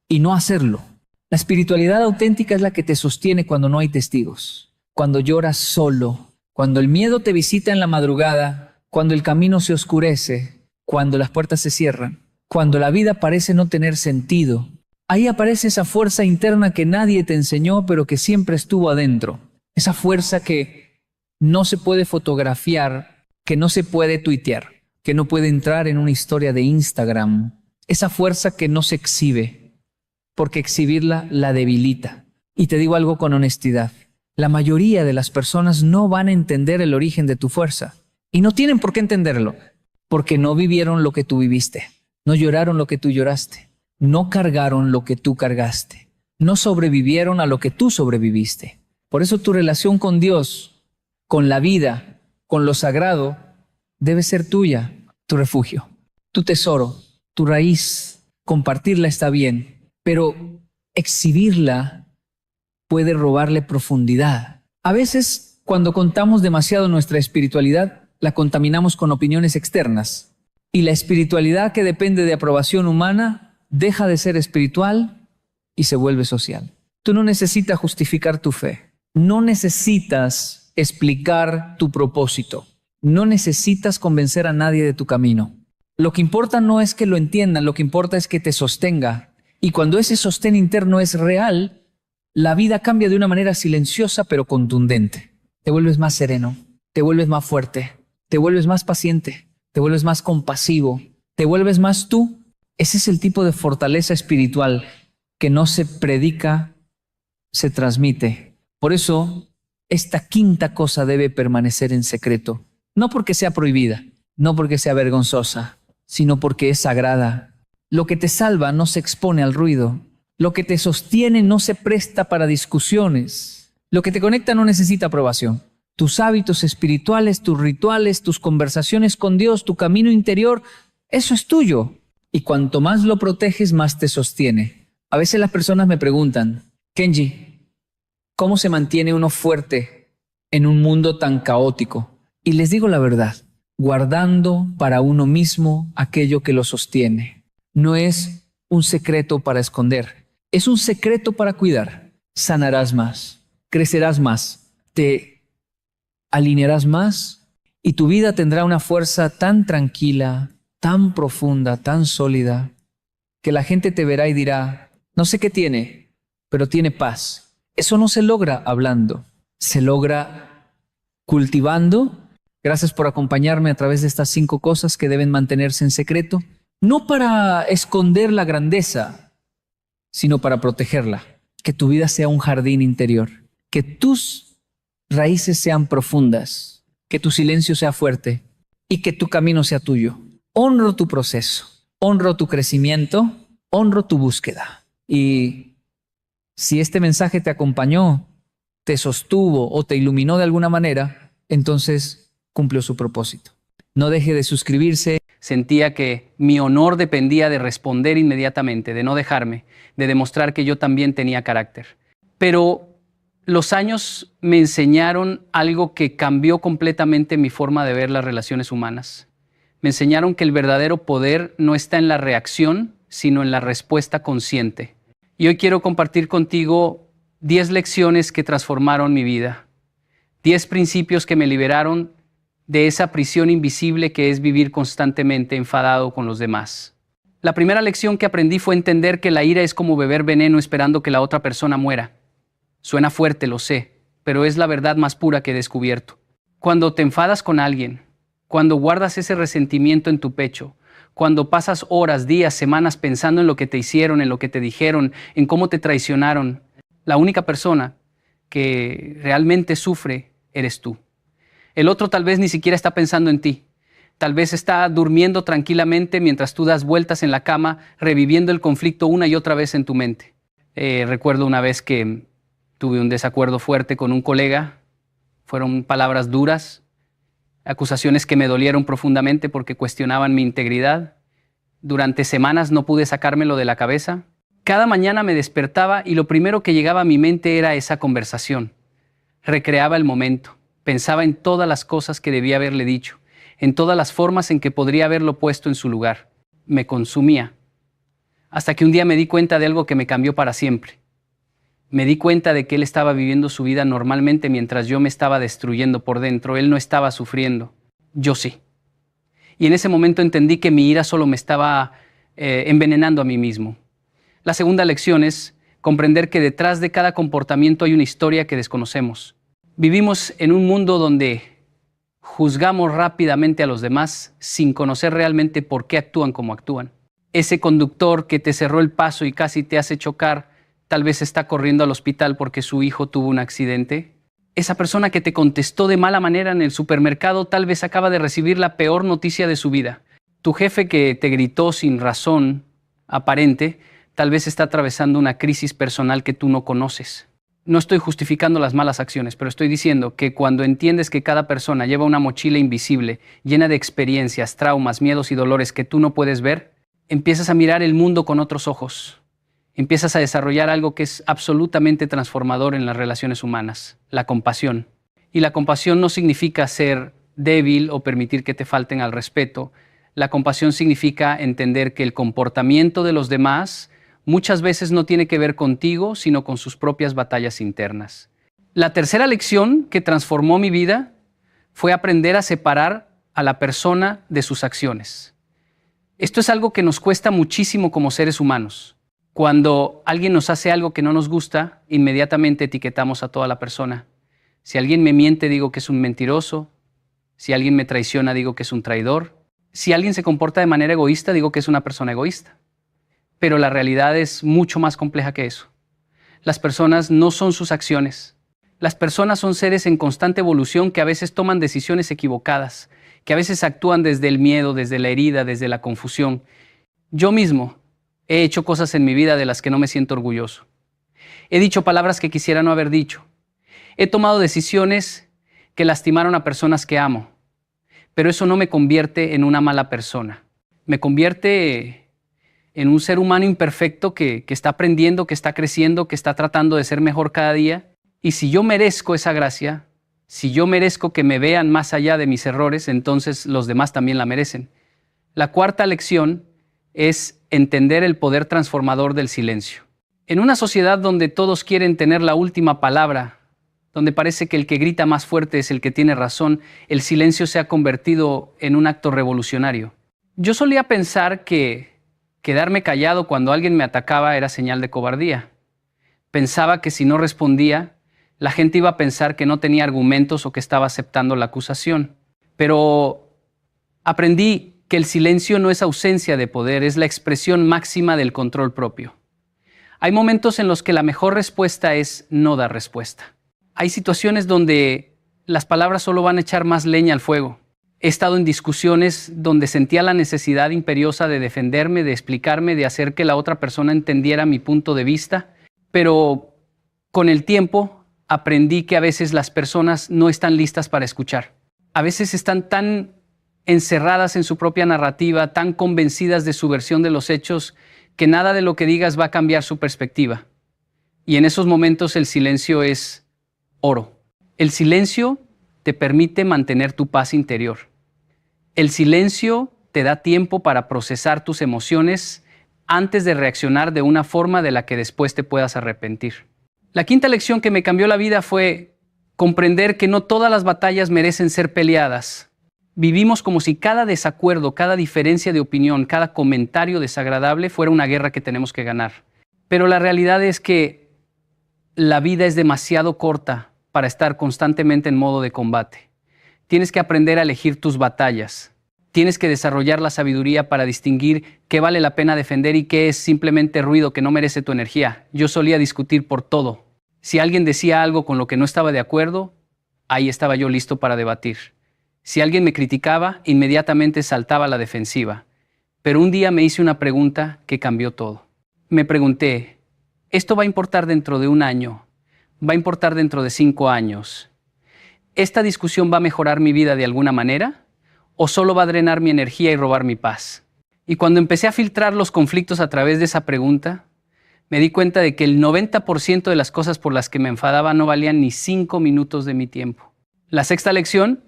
y no hacerlo. La espiritualidad auténtica es la que te sostiene cuando no hay testigos, cuando lloras solo, cuando el miedo te visita en la madrugada, cuando el camino se oscurece, cuando las puertas se cierran, cuando la vida parece no tener sentido. Ahí aparece esa fuerza interna que nadie te enseñó, pero que siempre estuvo adentro. Esa fuerza que no se puede fotografiar, que no se puede tuitear, que no puede entrar en una historia de Instagram. Esa fuerza que no se exhibe, porque exhibirla la debilita. Y te digo algo con honestidad. La mayoría de las personas no van a entender el origen de tu fuerza. Y no tienen por qué entenderlo, porque no vivieron lo que tú viviste. No lloraron lo que tú lloraste. No cargaron lo que tú cargaste. No sobrevivieron a lo que tú sobreviviste. Por eso tu relación con Dios, con la vida, con lo sagrado, debe ser tuya, tu refugio, tu tesoro, tu raíz. Compartirla está bien, pero exhibirla puede robarle profundidad. A veces, cuando contamos demasiado nuestra espiritualidad, la contaminamos con opiniones externas. Y la espiritualidad que depende de aprobación humana deja de ser espiritual y se vuelve social. Tú no necesitas justificar tu fe. No necesitas explicar tu propósito. No necesitas convencer a nadie de tu camino. Lo que importa no es que lo entiendan, lo que importa es que te sostenga. Y cuando ese sostén interno es real, la vida cambia de una manera silenciosa pero contundente. Te vuelves más sereno, te vuelves más fuerte, te vuelves más paciente, te vuelves más compasivo, te vuelves más tú. Ese es el tipo de fortaleza espiritual que no se predica, se transmite. Por eso, esta quinta cosa debe permanecer en secreto. No porque sea prohibida, no porque sea vergonzosa, sino porque es sagrada. Lo que te salva no se expone al ruido. Lo que te sostiene no se presta para discusiones. Lo que te conecta no necesita aprobación. Tus hábitos espirituales, tus rituales, tus conversaciones con Dios, tu camino interior, eso es tuyo. Y cuanto más lo proteges, más te sostiene. A veces las personas me preguntan, Kenji, ¿cómo se mantiene uno fuerte en un mundo tan caótico? Y les digo la verdad, guardando para uno mismo aquello que lo sostiene. No es un secreto para esconder, es un secreto para cuidar. Sanarás más, crecerás más, te alinearás más y tu vida tendrá una fuerza tan tranquila, tan profunda, tan sólida, que la gente te verá y dirá, no sé qué tiene, pero tiene paz. Eso no se logra hablando, se logra cultivando. Gracias por acompañarme a través de estas 5 cosas que deben mantenerse en secreto, no para esconder la grandeza, sino para protegerla. Que tu vida sea un jardín interior, que tus raíces sean profundas, que tu silencio sea fuerte y que tu camino sea tuyo. Honro tu proceso, honro tu crecimiento, honro tu búsqueda. Y si este mensaje te acompañó, te sostuvo o te iluminó de alguna manera, entonces cumplió su propósito. No deje de suscribirse. Sentía que mi honor dependía de responder inmediatamente, de no dejarme, de demostrar que yo también tenía carácter. Pero los años me enseñaron algo que cambió completamente mi forma de ver las relaciones humanas. Me enseñaron que el verdadero poder no está en la reacción, sino en la respuesta consciente. Y hoy quiero compartir contigo 10 lecciones que transformaron mi vida. 10 principios que me liberaron de esa prisión invisible que es vivir constantemente enfadado con los demás. La primera lección que aprendí fue entender que la ira es como beber veneno esperando que la otra persona muera. Suena fuerte, lo sé, pero es la verdad más pura que he descubierto. Cuando te enfadas con alguien, cuando guardas ese resentimiento en tu pecho, cuando pasas horas, días, semanas pensando en lo que te hicieron, en lo que te dijeron, en cómo te traicionaron, la única persona que realmente sufre eres tú. El otro tal vez ni siquiera está pensando en ti. Tal vez está durmiendo tranquilamente mientras tú das vueltas en la cama, reviviendo el conflicto una y otra vez en tu mente. Recuerdo una vez que tuve un desacuerdo fuerte con un colega. Fueron palabras duras, acusaciones que me dolieron profundamente porque cuestionaban mi integridad. Durante semanas no pude sacármelo de la cabeza. Cada mañana me despertaba y lo primero que llegaba a mi mente era esa conversación. Recreaba el momento. Pensaba en todas las cosas que debía haberle dicho, en todas las formas en que podría haberlo puesto en su lugar. Me consumía. Hasta que un día me di cuenta de algo que me cambió para siempre. Me di cuenta de que él estaba viviendo su vida normalmente mientras yo me estaba destruyendo por dentro. Él no estaba sufriendo. Yo sí. Y en ese momento entendí que mi ira solo me estaba envenenando a mí mismo. La segunda lección es comprender que detrás de cada comportamiento hay una historia que desconocemos. Vivimos en un mundo donde juzgamos rápidamente a los demás sin conocer realmente por qué actúan como actúan. Ese conductor que te cerró el paso y casi te hace chocar, tal vez está corriendo al hospital porque su hijo tuvo un accidente. Esa persona que te contestó de mala manera en el supermercado tal vez acaba de recibir la peor noticia de su vida. Tu jefe que te gritó sin razón aparente, tal vez está atravesando una crisis personal que tú no conoces. No estoy justificando las malas acciones, pero estoy diciendo que cuando entiendes que cada persona lleva una mochila invisible, llena de experiencias, traumas, miedos y dolores que tú no puedes ver, empiezas a mirar el mundo con otros ojos. Empiezas a desarrollar algo que es absolutamente transformador en las relaciones humanas, la compasión. Y la compasión no significa ser débil o permitir que te falten al respeto. La compasión significa entender que el comportamiento de los demás muchas veces no tiene que ver contigo, sino con sus propias batallas internas. La tercera lección que transformó mi vida fue aprender a separar a la persona de sus acciones. Esto es algo que nos cuesta muchísimo como seres humanos. Cuando alguien nos hace algo que no nos gusta, inmediatamente etiquetamos a toda la persona. Si alguien me miente, digo que es un mentiroso. Si alguien me traiciona, digo que es un traidor. Si alguien se comporta de manera egoísta, digo que es una persona egoísta. Pero la realidad es mucho más compleja que eso. Las personas no son sus acciones. Las personas son seres en constante evolución que a veces toman decisiones equivocadas, que a veces actúan desde el miedo, desde la herida, desde la confusión. Yo mismo he hecho cosas en mi vida de las que no me siento orgulloso. He dicho palabras que quisiera no haber dicho. He tomado decisiones que lastimaron a personas que amo. Pero eso no me convierte en una mala persona. Me convierte en un ser humano imperfecto que está aprendiendo, que está creciendo, que está tratando de ser mejor cada día. Y si yo merezco esa gracia, si yo merezco que me vean más allá de mis errores, entonces los demás también la merecen. La cuarta lección es entender el poder transformador del silencio. En una sociedad donde todos quieren tener la última palabra, donde parece que el que grita más fuerte es el que tiene razón, el silencio se ha convertido en un acto revolucionario. Yo solía pensar que quedarme callado cuando alguien me atacaba era señal de cobardía. Pensaba que si no respondía, la gente iba a pensar que no tenía argumentos o que estaba aceptando la acusación. Pero aprendí que el silencio no es ausencia de poder, es la expresión máxima del control propio. Hay momentos en los que la mejor respuesta es no dar respuesta. Hay situaciones donde las palabras solo van a echar más leña al fuego. He estado en discusiones donde sentía la necesidad imperiosa de defenderme, de explicarme, de hacer que la otra persona entendiera mi punto de vista, pero con el tiempo aprendí que a veces las personas no están listas para escuchar. A veces están tan encerradas en su propia narrativa, tan convencidas de su versión de los hechos, que nada de lo que digas va a cambiar su perspectiva. Y en esos momentos el silencio es oro. El silencio te permite mantener tu paz interior. El silencio te da tiempo para procesar tus emociones antes de reaccionar de una forma de la que después te puedas arrepentir. La quinta lección que me cambió la vida fue comprender que no todas las batallas merecen ser peleadas. Vivimos como si cada desacuerdo, cada diferencia de opinión, cada comentario desagradable fuera una guerra que tenemos que ganar. Pero la realidad es que la vida es demasiado corta para estar constantemente en modo de combate. Tienes que aprender a elegir tus batallas. Tienes que desarrollar la sabiduría para distinguir qué vale la pena defender y qué es simplemente ruido que no merece tu energía. Yo solía discutir por todo. Si alguien decía algo con lo que no estaba de acuerdo, ahí estaba yo listo para debatir. Si alguien me criticaba, inmediatamente saltaba a la defensiva. Pero un día me hice una pregunta que cambió todo. Me pregunté, ¿esto va a importar dentro de un año? ¿Va a importar dentro de 5 años? ¿Esta discusión va a mejorar mi vida de alguna manera? ¿O solo va a drenar mi energía y robar mi paz? Y cuando empecé a filtrar los conflictos a través de esa pregunta, me di cuenta de que el 90% de las cosas por las que me enfadaba no valían ni 5 minutos de mi tiempo. La sexta lección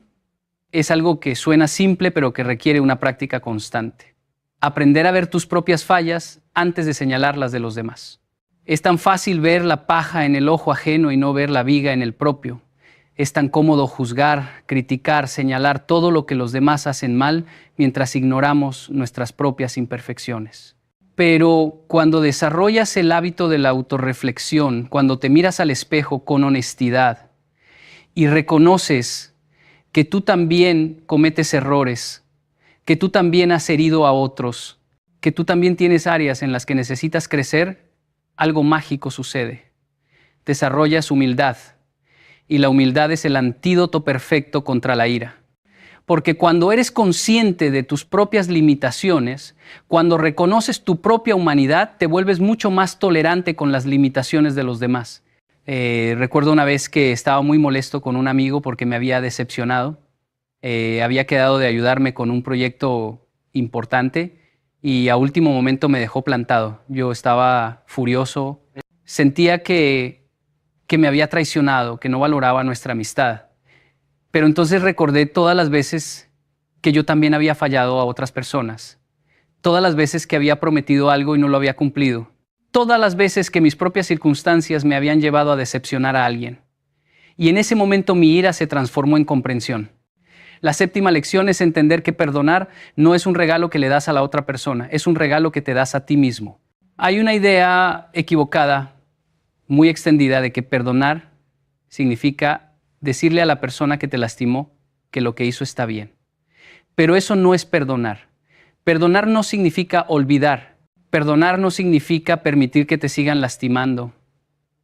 es algo que suena simple, pero que requiere una práctica constante. Aprender a ver tus propias fallas antes de señalar las de los demás. Es tan fácil ver la paja en el ojo ajeno y no ver la viga en el propio. Es tan cómodo juzgar, criticar, señalar todo lo que los demás hacen mal mientras ignoramos nuestras propias imperfecciones. Pero cuando desarrollas el hábito de la autorreflexión, cuando te miras al espejo con honestidad y reconoces que tú también cometes errores, que tú también has herido a otros, que tú también tienes áreas en las que necesitas crecer, algo mágico sucede. Desarrollas humildad. Y la humildad es el antídoto perfecto contra la ira. Porque cuando eres consciente de tus propias limitaciones, cuando reconoces tu propia humanidad, te vuelves mucho más tolerante con las limitaciones de los demás. Recuerdo una vez que estaba muy molesto con un amigo porque me había decepcionado. Había quedado de ayudarme con un proyecto importante y a último momento me dejó plantado. Yo estaba furioso. Sentía que me había traicionado, que no valoraba nuestra amistad. Pero entonces recordé todas las veces que yo también había fallado a otras personas. Todas las veces que había prometido algo y no lo había cumplido. Todas las veces que mis propias circunstancias me habían llevado a decepcionar a alguien. Y en ese momento mi ira se transformó en comprensión. La séptima lección es entender que perdonar no es un regalo que le das a la otra persona, es un regalo que te das a ti mismo. Hay una idea equivocada, muy extendida, de que perdonar significa decirle a la persona que te lastimó que lo que hizo está bien. Pero eso no es perdonar. Perdonar no significa olvidar. Perdonar no significa permitir que te sigan lastimando.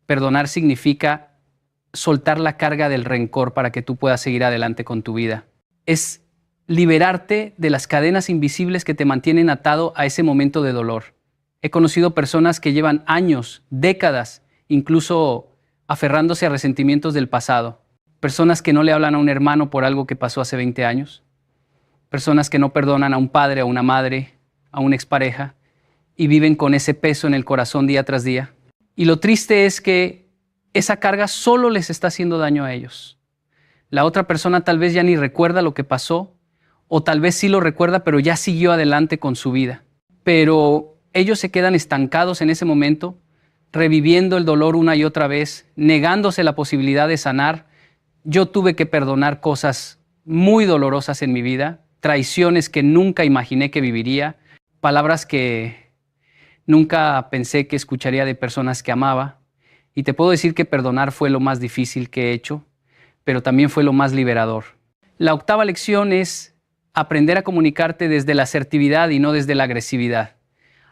Perdonar significa soltar la carga del rencor para que tú puedas seguir adelante con tu vida. Es liberarte de las cadenas invisibles que te mantienen atado a ese momento de dolor. He conocido personas que llevan años, décadas, incluso aferrándose a resentimientos del pasado. Personas que no le hablan a un hermano por algo que pasó hace 20 años. Personas que no perdonan a un padre, a una madre, a una expareja y viven con ese peso en el corazón día tras día. Y lo triste es que esa carga solo les está haciendo daño a ellos. La otra persona tal vez ya ni recuerda lo que pasó, o tal vez sí lo recuerda, pero ya siguió adelante con su vida. Pero ellos se quedan estancados en ese momento, reviviendo el dolor una y otra vez, negándose la posibilidad de sanar. Yo tuve que perdonar cosas muy dolorosas en mi vida, traiciones que nunca imaginé que viviría, palabras que nunca pensé que escucharía de personas que amaba. Y te puedo decir que perdonar fue lo más difícil que he hecho, pero también fue lo más liberador. La octava lección es aprender a comunicarte desde la asertividad y no desde la agresividad.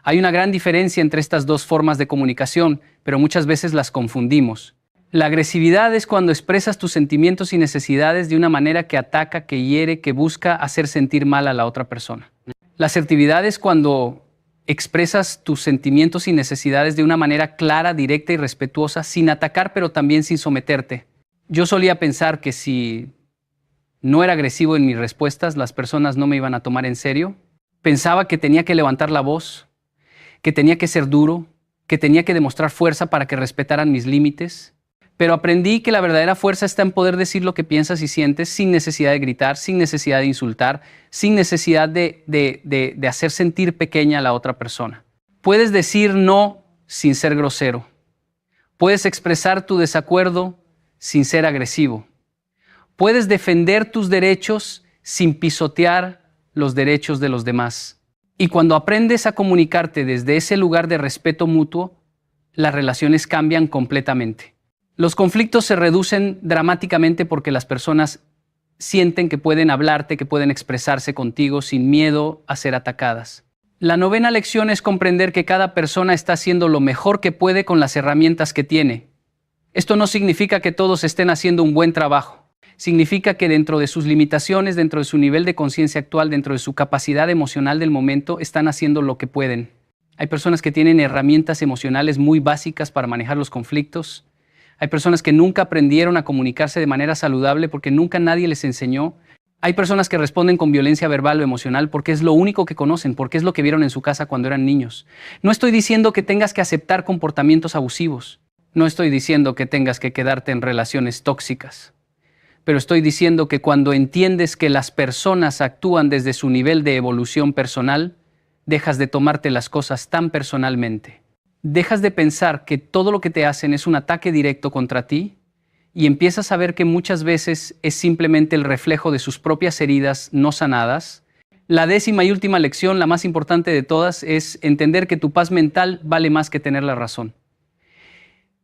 Hay una gran diferencia entre estas dos formas de comunicación, pero muchas veces las confundimos. La agresividad es cuando expresas tus sentimientos y necesidades de una manera que ataca, que hiere, que busca hacer sentir mal a la otra persona. La asertividad es cuando expresas tus sentimientos y necesidades de una manera clara, directa y respetuosa, sin atacar, pero también sin someterte. Yo solía pensar que si no era agresivo en mis respuestas, las personas no me iban a tomar en serio. Pensaba que tenía que levantar la voz, que tenía que ser duro, que tenía que demostrar fuerza para que respetaran mis límites. Pero aprendí que la verdadera fuerza está en poder decir lo que piensas y sientes sin necesidad de gritar, sin necesidad de insultar, sin necesidad de hacer sentir pequeña a la otra persona. Puedes decir no sin ser grosero. Puedes expresar tu desacuerdo sin ser agresivo. Puedes defender tus derechos sin pisotear los derechos de los demás. Y cuando aprendes a comunicarte desde ese lugar de respeto mutuo, las relaciones cambian completamente. Los conflictos se reducen dramáticamente porque las personas sienten que pueden hablarte, que pueden expresarse contigo sin miedo a ser atacadas. La 9ª lección es comprender que cada persona está haciendo lo mejor que puede con las herramientas que tiene. Esto no significa que todos estén haciendo un buen trabajo. Significa que dentro de sus limitaciones, dentro de su nivel de conciencia actual, dentro de su capacidad emocional del momento, están haciendo lo que pueden. Hay personas que tienen herramientas emocionales muy básicas para manejar los conflictos. Hay personas que nunca aprendieron a comunicarse de manera saludable porque nunca nadie les enseñó. Hay personas que responden con violencia verbal o emocional porque es lo único que conocen, porque es lo que vieron en su casa cuando eran niños. No estoy diciendo que tengas que aceptar comportamientos abusivos. No estoy diciendo que tengas que quedarte en relaciones tóxicas. Pero estoy diciendo que cuando entiendes que las personas actúan desde su nivel de evolución personal, dejas de tomarte las cosas tan personalmente. Dejas de pensar que todo lo que te hacen es un ataque directo contra ti y empiezas a ver que muchas veces es simplemente el reflejo de sus propias heridas no sanadas. La 10ª y última lección, la más importante de todas, es entender que tu paz mental vale más que tener la razón.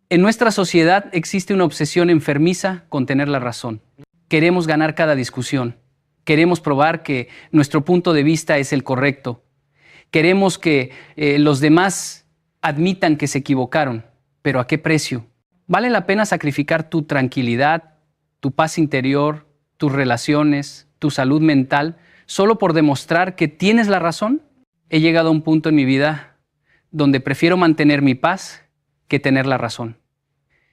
En nuestra sociedad existe una obsesión enfermiza con tener la razón. Queremos ganar cada discusión. Queremos probar que nuestro punto de vista es el correcto. Queremos que los demás admitan que se equivocaron. ¿Pero a qué precio? ¿Vale la pena sacrificar tu tranquilidad, tu paz interior, tus relaciones, tu salud mental, solo por demostrar que tienes la razón? He llegado a un punto en mi vida donde prefiero mantener mi paz que tener la razón.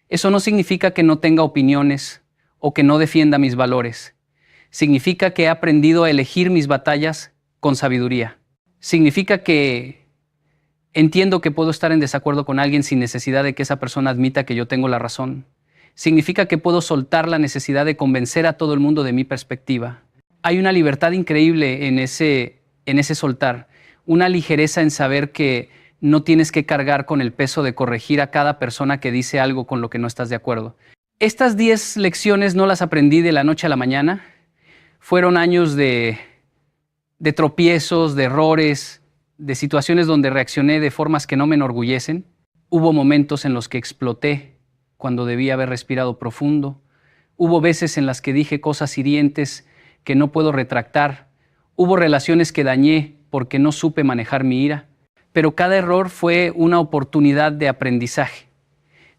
Eso no significa que no tenga opiniones o que no defienda mis valores. Significa que he aprendido a elegir mis batallas con sabiduría. Significa que entiendo que puedo estar en desacuerdo con alguien sin necesidad de que esa persona admita que yo tengo la razón. Significa que puedo soltar la necesidad de convencer a todo el mundo de mi perspectiva. Hay una libertad increíble en ese soltar, una ligereza en saber que no tienes que cargar con el peso de corregir a cada persona que dice algo con lo que no estás de acuerdo. Estas 10 lecciones no las aprendí de la noche a la mañana. Fueron años de tropiezos, de errores, de situaciones donde reaccioné de formas que no me enorgullecen. Hubo momentos en los que exploté cuando debía haber respirado profundo. Hubo veces en las que dije cosas hirientes que no puedo retractar. Hubo relaciones que dañé porque no supe manejar mi ira. Pero cada error fue una oportunidad de aprendizaje.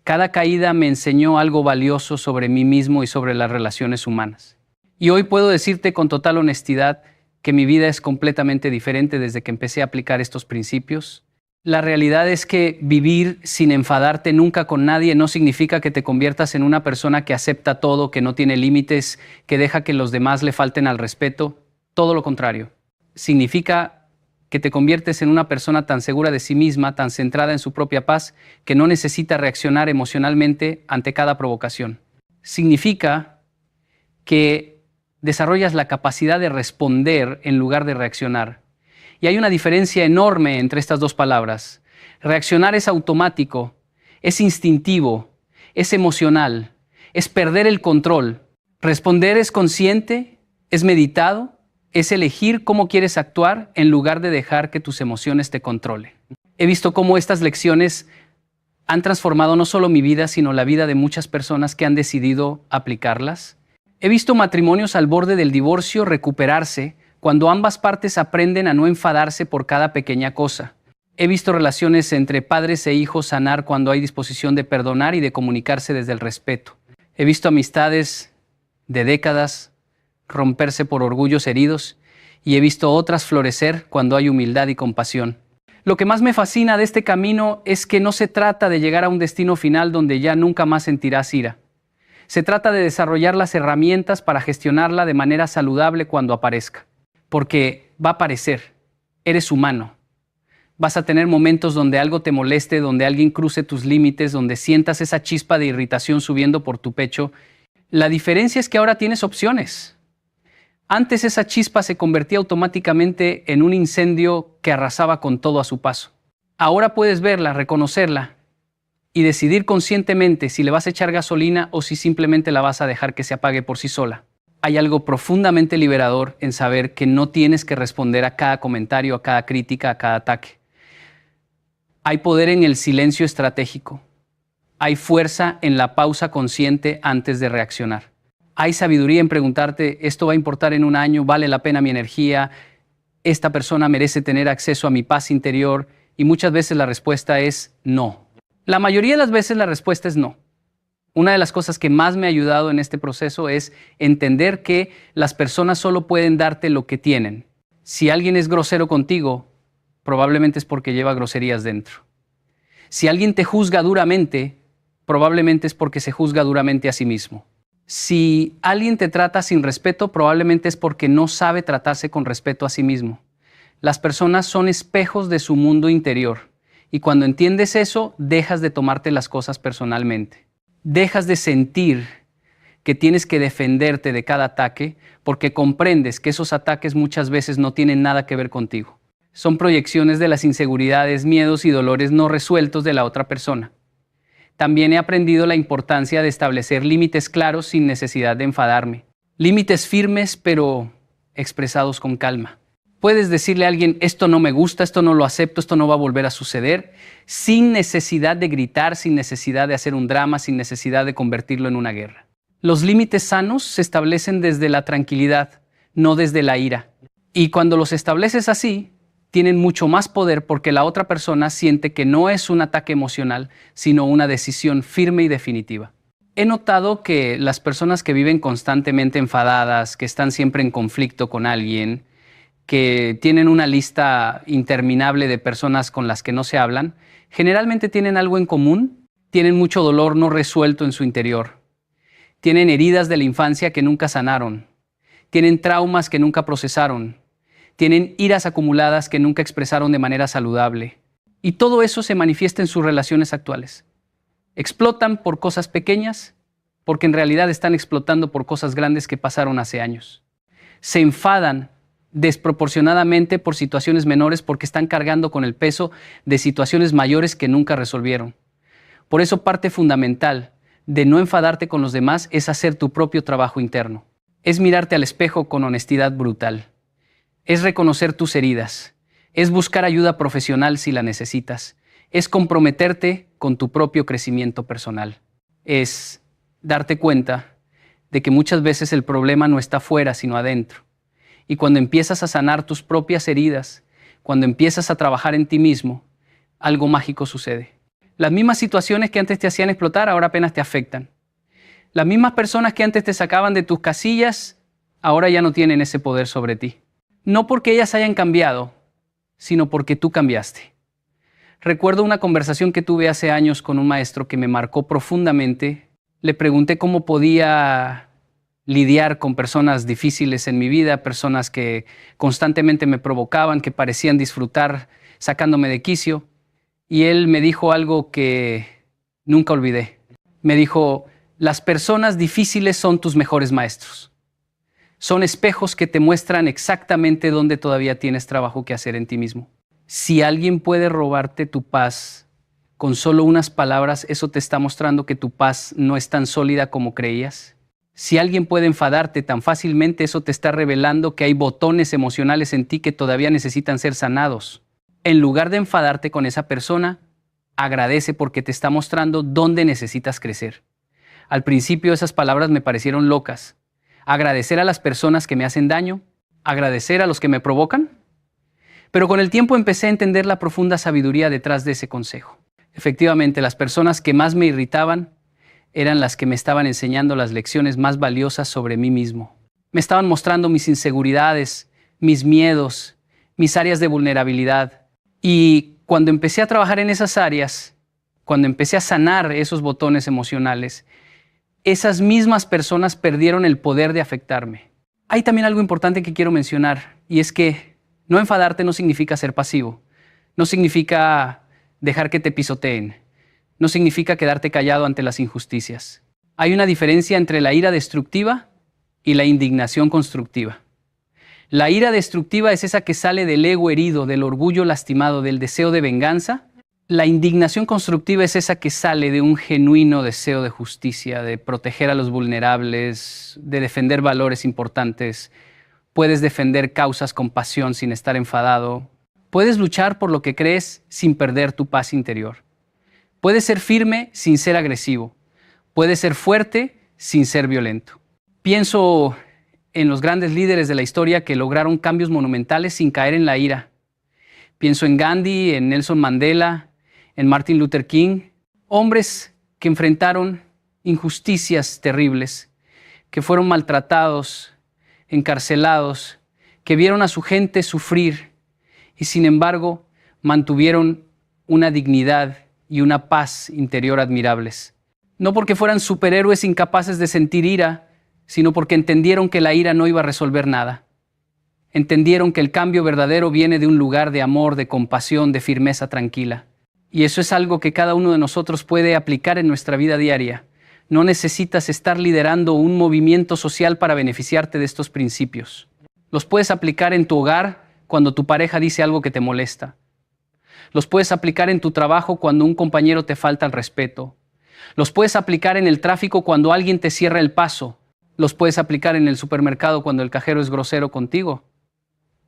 Cada caída me enseñó algo valioso sobre mí mismo y sobre las relaciones humanas. Y hoy puedo decirte con total honestidad que mi vida es completamente diferente desde que empecé a aplicar estos principios. La realidad es que vivir sin enfadarte nunca con nadie no significa que te conviertas en una persona que acepta todo, que no tiene límites, que deja que los demás le falten al respeto. Todo lo contrario. Significa que te conviertes en una persona tan segura de sí misma, tan centrada en su propia paz, que no necesita reaccionar emocionalmente ante cada provocación. Significa que desarrollas la capacidad de responder en lugar de reaccionar. Y hay una diferencia enorme entre estas dos palabras. Reaccionar es automático, es instintivo, es emocional, es perder el control. Responder es consciente, es meditado, es elegir cómo quieres actuar en lugar de dejar que tus emociones te controlen. He visto cómo estas lecciones han transformado no solo mi vida, sino la vida de muchas personas que han decidido aplicarlas. He visto matrimonios al borde del divorcio recuperarse cuando ambas partes aprenden a no enfadarse por cada pequeña cosa. He visto relaciones entre padres e hijos sanar cuando hay disposición de perdonar y de comunicarse desde el respeto. He visto amistades de décadas romperse por orgullos heridos y he visto otras florecer cuando hay humildad y compasión. Lo que más me fascina de este camino es que no se trata de llegar a un destino final donde ya nunca más sentirás ira. Se trata de desarrollar las herramientas para gestionarla de manera saludable cuando aparezca, porque va a aparecer. Eres humano. Vas a tener momentos donde algo te moleste, donde alguien cruce tus límites, donde sientas esa chispa de irritación subiendo por tu pecho. La diferencia es que ahora tienes opciones. Antes esa chispa se convertía automáticamente en un incendio que arrasaba con todo a su paso. Ahora puedes verla, reconocerla y decidir conscientemente si le vas a echar gasolina o si simplemente la vas a dejar que se apague por sí sola. Hay algo profundamente liberador en saber que no tienes que responder a cada comentario, a cada crítica, a cada ataque. Hay poder en el silencio estratégico. Hay fuerza en la pausa consciente antes de reaccionar. Hay sabiduría en preguntarte, ¿esto va a importar en un año? ¿Vale la pena mi energía? ¿Esta persona merece tener acceso a mi paz interior? Y muchas veces la respuesta es no. La mayoría de las veces la respuesta es no. Una de las cosas que más me ha ayudado en este proceso es entender que las personas solo pueden darte lo que tienen. Si alguien es grosero contigo, probablemente es porque lleva groserías dentro. Si alguien te juzga duramente, probablemente es porque se juzga duramente a sí mismo. Si alguien te trata sin respeto, probablemente es porque no sabe tratarse con respeto a sí mismo. Las personas son espejos de su mundo interior. Y cuando entiendes eso, dejas de tomarte las cosas personalmente. Dejas de sentir que tienes que defenderte de cada ataque porque comprendes que esos ataques muchas veces no tienen nada que ver contigo. Son proyecciones de las inseguridades, miedos y dolores no resueltos de la otra persona. También he aprendido la importancia de establecer límites claros sin necesidad de enfadarme. Límites firmes pero expresados con calma. Puedes decirle a alguien, esto no me gusta, esto no lo acepto, esto no va a volver a suceder, sin necesidad de gritar, sin necesidad de hacer un drama, sin necesidad de convertirlo en una guerra. Los límites sanos se establecen desde la tranquilidad, no desde la ira. Y cuando los estableces así, tienen mucho más poder porque la otra persona siente que no es un ataque emocional, sino una decisión firme y definitiva. He notado que las personas que viven constantemente enfadadas, que están siempre en conflicto con alguien, que tienen una lista interminable de personas con las que no se hablan, generalmente tienen algo en común, tienen mucho dolor no resuelto en su interior, tienen heridas de la infancia que nunca sanaron, tienen traumas que nunca procesaron, tienen iras acumuladas que nunca expresaron de manera saludable. Y todo eso se manifiesta en sus relaciones actuales. Explotan por cosas pequeñas, porque en realidad están explotando por cosas grandes que pasaron hace años. Se enfadan desproporcionadamente por situaciones menores porque están cargando con el peso de situaciones mayores que nunca resolvieron. Por eso parte fundamental de no enfadarte con los demás es hacer tu propio trabajo interno. Es mirarte al espejo con honestidad brutal. Es reconocer tus heridas. Es buscar ayuda profesional si la necesitas. Es comprometerte con tu propio crecimiento personal. Es darte cuenta de que muchas veces el problema no está fuera sino adentro. Y cuando empiezas a sanar tus propias heridas, cuando empiezas a trabajar en ti mismo, algo mágico sucede. Las mismas situaciones que antes te hacían explotar, ahora apenas te afectan. Las mismas personas que antes te sacaban de tus casillas, ahora ya no tienen ese poder sobre ti. No porque ellas hayan cambiado, sino porque tú cambiaste. Recuerdo una conversación que tuve hace años con un maestro que me marcó profundamente. Le pregunté cómo podía lidiar con personas difíciles en mi vida, personas que constantemente me provocaban, que parecían disfrutar sacándome de quicio. Y él me dijo algo que nunca olvidé. Me dijo, las personas difíciles son tus mejores maestros. Son espejos que te muestran exactamente dónde todavía tienes trabajo que hacer en ti mismo. Si alguien puede robarte tu paz con solo unas palabras, eso te está mostrando que tu paz no es tan sólida como creías. Si alguien puede enfadarte tan fácilmente, eso te está revelando que hay botones emocionales en ti que todavía necesitan ser sanados. En lugar de enfadarte con esa persona, agradece porque te está mostrando dónde necesitas crecer. Al principio esas palabras me parecieron locas. Agradecer a las personas que me hacen daño, agradecer a los que me provocan. Pero con el tiempo empecé a entender la profunda sabiduría detrás de ese consejo. Efectivamente, las personas que más me irritaban eran las que me estaban enseñando las lecciones más valiosas sobre mí mismo. Me estaban mostrando mis inseguridades, mis miedos, mis áreas de vulnerabilidad. Y cuando empecé a trabajar en esas áreas, cuando empecé a sanar esos botones emocionales, esas mismas personas perdieron el poder de afectarme. Hay también algo importante que quiero mencionar, y es que no enfadarte no significa ser pasivo, no significa dejar que te pisoteen, no significa quedarte callado ante las injusticias. Hay una diferencia entre la ira destructiva y la indignación constructiva. La ira destructiva es esa que sale del ego herido, del orgullo lastimado, del deseo de venganza. La indignación constructiva es esa que sale de un genuino deseo de justicia, de proteger a los vulnerables, de defender valores importantes. Puedes defender causas con pasión sin estar enfadado. Puedes luchar por lo que crees sin perder tu paz interior. Puedes ser firme sin ser agresivo. Puedes ser fuerte sin ser violento. Pienso en los grandes líderes de la historia que lograron cambios monumentales sin caer en la ira. Pienso en Gandhi, en Nelson Mandela, en Martin Luther King, hombres que enfrentaron injusticias terribles, que fueron maltratados, encarcelados, que vieron a su gente sufrir y sin embargo mantuvieron una dignidad y una paz interior admirables. No porque fueran superhéroes incapaces de sentir ira, sino porque entendieron que la ira no iba a resolver nada. Entendieron que el cambio verdadero viene de un lugar de amor, de compasión, de firmeza tranquila. Y eso es algo que cada uno de nosotros puede aplicar en nuestra vida diaria. No necesitas estar liderando un movimiento social para beneficiarte de estos principios. Los puedes aplicar en tu hogar cuando tu pareja dice algo que te molesta. Los puedes aplicar en tu trabajo cuando un compañero te falta el respeto. Los puedes aplicar en el tráfico cuando alguien te cierra el paso. Los puedes aplicar en el supermercado cuando el cajero es grosero contigo.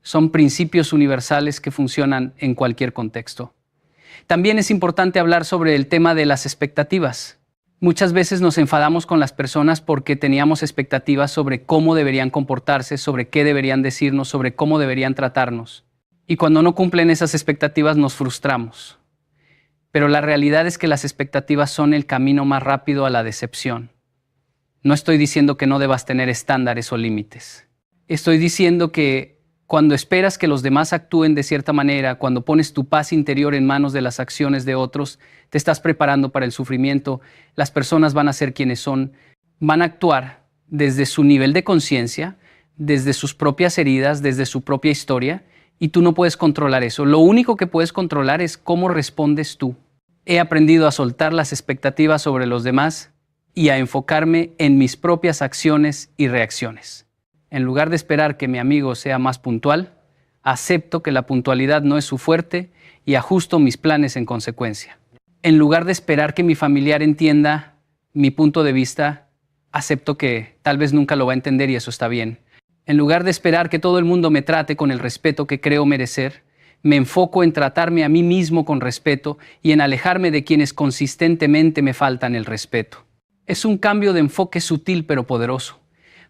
Son principios universales que funcionan en cualquier contexto. También es importante hablar sobre el tema de las expectativas. Muchas veces nos enfadamos con las personas porque teníamos expectativas sobre cómo deberían comportarse, sobre qué deberían decirnos, sobre cómo deberían tratarnos. Y cuando no cumplen esas expectativas nos frustramos. Pero la realidad es que las expectativas son el camino más rápido a la decepción. No estoy diciendo que no debas tener estándares o límites. Estoy diciendo que cuando esperas que los demás actúen de cierta manera, cuando pones tu paz interior en manos de las acciones de otros, te estás preparando para el sufrimiento. Las personas van a ser quienes son, van a actuar desde su nivel de conciencia, desde sus propias heridas, desde su propia historia, y tú no puedes controlar eso. Lo único que puedes controlar es cómo respondes tú. He aprendido a soltar las expectativas sobre los demás y a enfocarme en mis propias acciones y reacciones. En lugar de esperar que mi amigo sea más puntual, acepto que la puntualidad no es su fuerte y ajusto mis planes en consecuencia. En lugar de esperar que mi familiar entienda mi punto de vista, acepto que tal vez nunca lo va a entender y eso está bien. En lugar de esperar que todo el mundo me trate con el respeto que creo merecer, me enfoco en tratarme a mí mismo con respeto y en alejarme de quienes consistentemente me faltan el respeto. Es un cambio de enfoque sutil pero poderoso.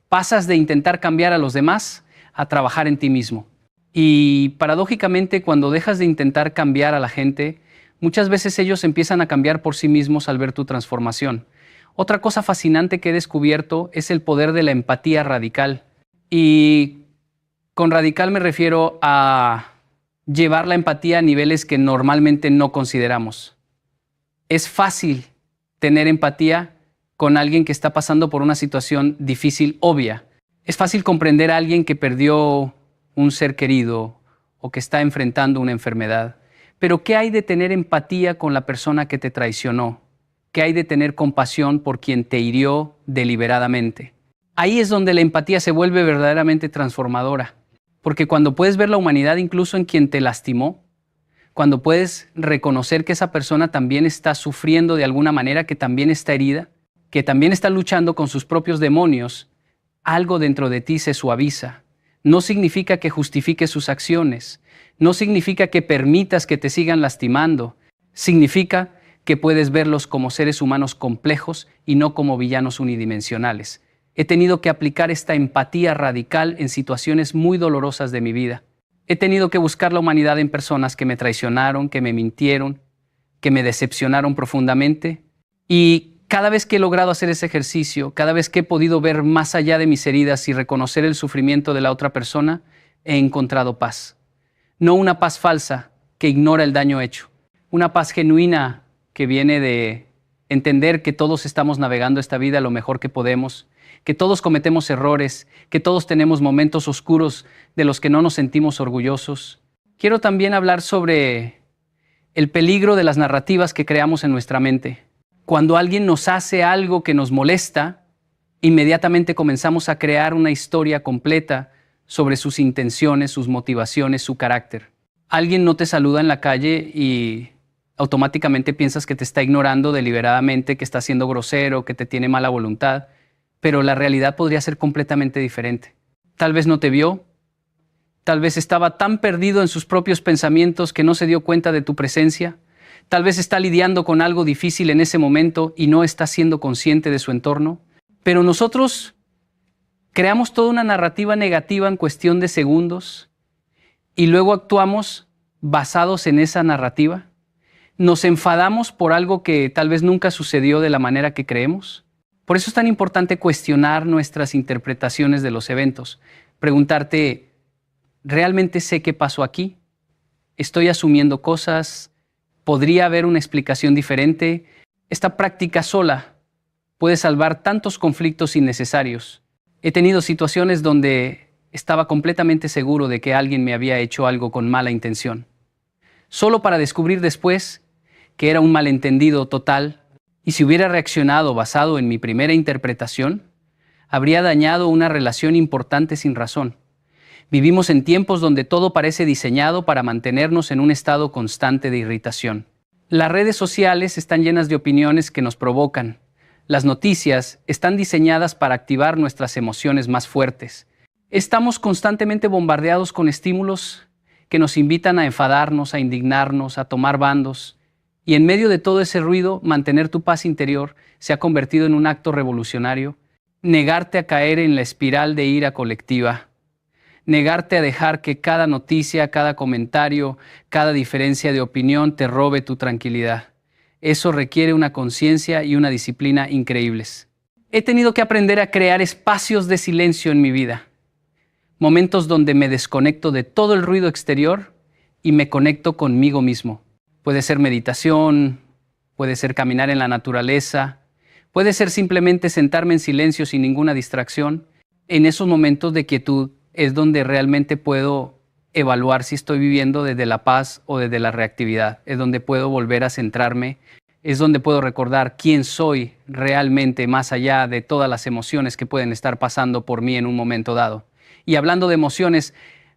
Pasas de intentar cambiar a los demás a trabajar en ti mismo. Y paradójicamente, cuando dejas de intentar cambiar a la gente, muchas veces ellos empiezan a cambiar por sí mismos al ver tu transformación. Otra cosa fascinante que he descubierto es el poder de la empatía radical. Y con radical me refiero a llevar la empatía a niveles que normalmente no consideramos. Es fácil tener empatía con alguien que está pasando por una situación difícil, obvia. Es fácil comprender a alguien que perdió un ser querido o que está enfrentando una enfermedad. Pero ¿qué hay de tener empatía con la persona que te traicionó? ¿Qué hay de tener compasión por quien te hirió deliberadamente? Ahí es donde la empatía se vuelve verdaderamente transformadora. Porque cuando puedes ver la humanidad incluso en quien te lastimó, cuando puedes reconocer que esa persona también está sufriendo de alguna manera, que también está herida, que también está luchando con sus propios demonios, algo dentro de ti se suaviza. No significa que justifiques sus acciones, no significa que permitas que te sigan lastimando, significa que puedes verlos como seres humanos complejos y no como villanos unidimensionales. He tenido que aplicar esta empatía radical en situaciones muy dolorosas de mi vida. He tenido que buscar la humanidad en personas que me traicionaron, que me mintieron, que me decepcionaron profundamente. Y cada vez que he logrado hacer ese ejercicio, cada vez que he podido ver más allá de mis heridas y reconocer el sufrimiento de la otra persona, he encontrado paz. No una paz falsa que ignora el daño hecho. Una paz genuina que viene de entender que todos estamos navegando esta vida lo mejor que podemos, que todos cometemos errores, que todos tenemos momentos oscuros de los que no nos sentimos orgullosos. Quiero también hablar sobre el peligro de las narrativas que creamos en nuestra mente. Cuando alguien nos hace algo que nos molesta, inmediatamente comenzamos a crear una historia completa sobre sus intenciones, sus motivaciones, su carácter. Alguien no te saluda en la calle y automáticamente piensas que te está ignorando deliberadamente, que está siendo grosero, que te tiene mala voluntad, pero la realidad podría ser completamente diferente. Tal vez no te vio, tal vez estaba tan perdido en sus propios pensamientos que no se dio cuenta de tu presencia, tal vez está lidiando con algo difícil en ese momento y no está siendo consciente de su entorno, pero nosotros creamos toda una narrativa negativa en cuestión de segundos y luego actuamos basados en esa narrativa. Nos enfadamos por algo que tal vez nunca sucedió de la manera que creemos. Por eso es tan importante cuestionar nuestras interpretaciones de los eventos. Preguntarte, ¿realmente sé qué pasó aquí? ¿Estoy asumiendo cosas? ¿Podría haber una explicación diferente? Esta práctica sola puede salvar tantos conflictos innecesarios. He tenido situaciones donde estaba completamente seguro de que alguien me había hecho algo con mala intención, solo para descubrir después que era un malentendido total, y si hubiera reaccionado basado en mi primera interpretación, habría dañado una relación importante sin razón. Vivimos en tiempos donde todo parece diseñado para mantenernos en un estado constante de irritación. Las redes sociales están llenas de opiniones que nos provocan. Las noticias están diseñadas para activar nuestras emociones más fuertes. Estamos constantemente bombardeados con estímulos que nos invitan a enfadarnos, a indignarnos, a tomar bandos. Y en medio de todo ese ruido, mantener tu paz interior se ha convertido en un acto revolucionario. Negarte a caer en la espiral de ira colectiva. Negarte a dejar que cada noticia, cada comentario, cada diferencia de opinión te robe tu tranquilidad. Eso requiere una conciencia y una disciplina increíbles. He tenido que aprender a crear espacios de silencio en mi vida. Momentos donde me desconecto de todo el ruido exterior y me conecto conmigo mismo. Puede ser meditación, puede ser caminar en la naturaleza, puede ser simplemente sentarme en silencio sin ninguna distracción. En esos momentos de quietud es donde realmente puedo evaluar si estoy viviendo desde la paz o desde la reactividad. Es donde puedo volver a centrarme, es donde puedo recordar quién soy realmente más allá de todas las emociones que pueden estar pasando por mí en un momento dado. Y hablando de emociones,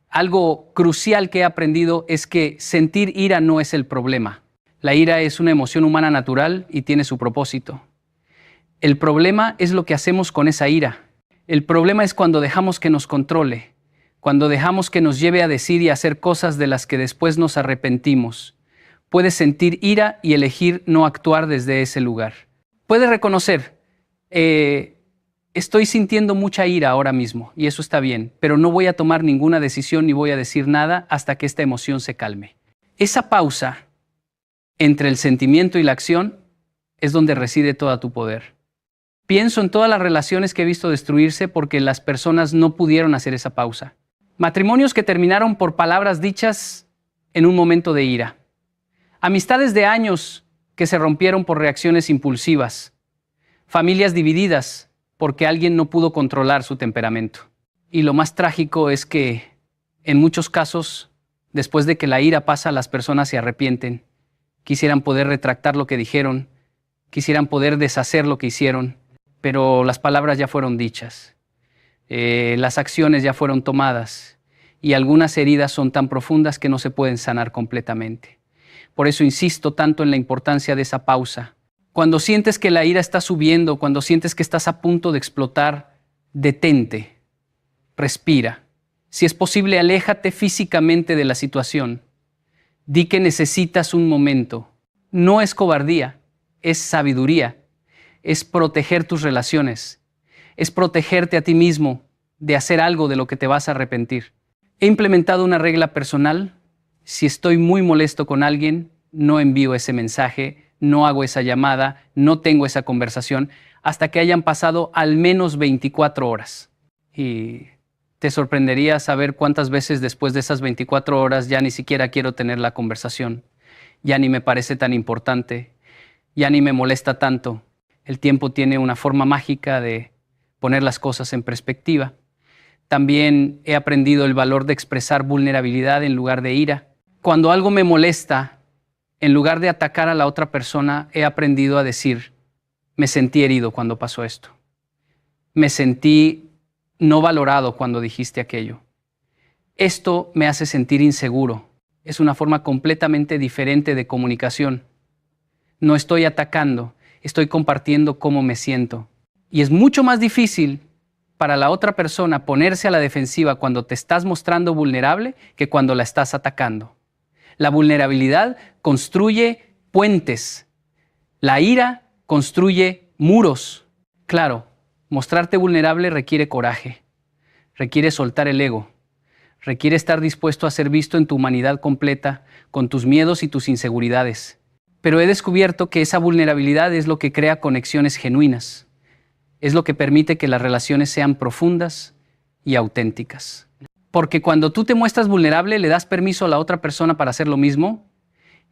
algo crucial que he aprendido es que sentir ira no es el problema. La ira es una emoción humana natural y tiene su propósito. El problema es lo que hacemos con esa ira. El problema es cuando dejamos que nos controle, cuando dejamos que nos lleve a decir y a hacer cosas de las que después nos arrepentimos. Puedes sentir ira y elegir no actuar desde ese lugar. Puedes reconocer, estoy sintiendo mucha ira ahora mismo y eso está bien, pero no voy a tomar ninguna decisión ni voy a decir nada hasta que esta emoción se calme. Esa pausa entre el sentimiento y la acción es donde reside todo tu poder. Pienso en todas las relaciones que he visto destruirse porque las personas no pudieron hacer esa pausa. Matrimonios que terminaron por palabras dichas en un momento de ira. Amistades de años que se rompieron por reacciones impulsivas. Familias divididas porque alguien no pudo controlar su temperamento. Y lo más trágico es que, en muchos casos, después de que la ira pasa, las personas se arrepienten. Quisieran poder retractar lo que dijeron, quisieran poder deshacer lo que hicieron, pero las palabras ya fueron dichas. Las acciones ya fueron tomadas y algunas heridas son tan profundas que no se pueden sanar completamente. Por eso insisto tanto en la importancia de esa pausa. Cuando sientes que la ira está subiendo, cuando sientes que estás a punto de explotar, detente, respira. Si es posible, aléjate físicamente de la situación. Di que necesitas un momento. No es cobardía, es sabiduría. Es proteger tus relaciones. Es protegerte a ti mismo de hacer algo de lo que te vas a arrepentir. He implementado una regla personal. Si estoy muy molesto con alguien, no envío ese mensaje, no hago esa llamada, no tengo esa conversación, hasta que hayan pasado al menos 24 horas. Y te sorprendería saber cuántas veces después de esas 24 horas ya ni siquiera quiero tener la conversación, ya ni me parece tan importante. ya ni me molesta tanto. El tiempo tiene una forma mágica de poner las cosas en perspectiva. También he aprendido el valor de expresar vulnerabilidad en lugar de ira. Cuando algo me molesta, en lugar de atacar a la otra persona, he aprendido a decir, me sentí herido cuando pasó esto. Me sentí no valorado cuando dijiste aquello. Esto me hace sentir inseguro. Es una forma completamente diferente de comunicación. No estoy atacando, estoy compartiendo cómo me siento. Y es mucho más difícil para la otra persona ponerse a la defensiva cuando te estás mostrando vulnerable que cuando la estás atacando. La vulnerabilidad construye puentes. La ira construye muros. Claro, mostrarte vulnerable requiere coraje, requiere soltar el ego, requiere estar dispuesto a ser visto en tu humanidad completa, con tus miedos y tus inseguridades. Pero he descubierto que esa vulnerabilidad es lo que crea conexiones genuinas. Es lo que permite que las relaciones sean profundas y auténticas. Porque cuando tú te muestras vulnerable, le das permiso a la otra persona para hacer lo mismo,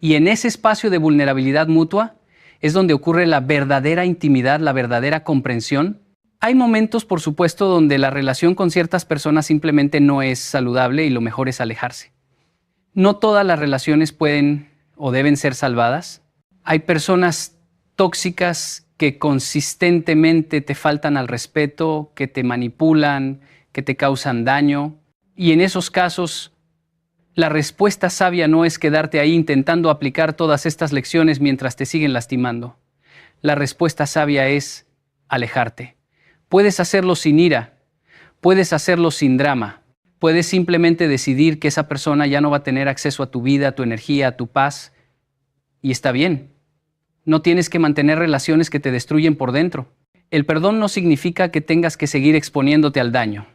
y en ese espacio de vulnerabilidad mutua es donde ocurre la verdadera intimidad, la verdadera comprensión. Hay momentos, por supuesto, donde la relación con ciertas personas simplemente no es saludable y lo mejor es alejarse. No todas las relaciones pueden o deben ser salvadas. Hay personas tóxicas que consistentemente te faltan al respeto, que te manipulan, que te causan daño. Y en esos casos, la respuesta sabia no es quedarte ahí intentando aplicar todas estas lecciones mientras te siguen lastimando. La respuesta sabia es alejarte. Puedes hacerlo sin ira, puedes hacerlo sin drama, puedes simplemente decidir que esa persona ya no va a tener acceso a tu vida, a tu energía, a tu paz, y está bien. No tienes que mantener relaciones que te destruyen por dentro. El perdón no significa que tengas que seguir exponiéndote al daño.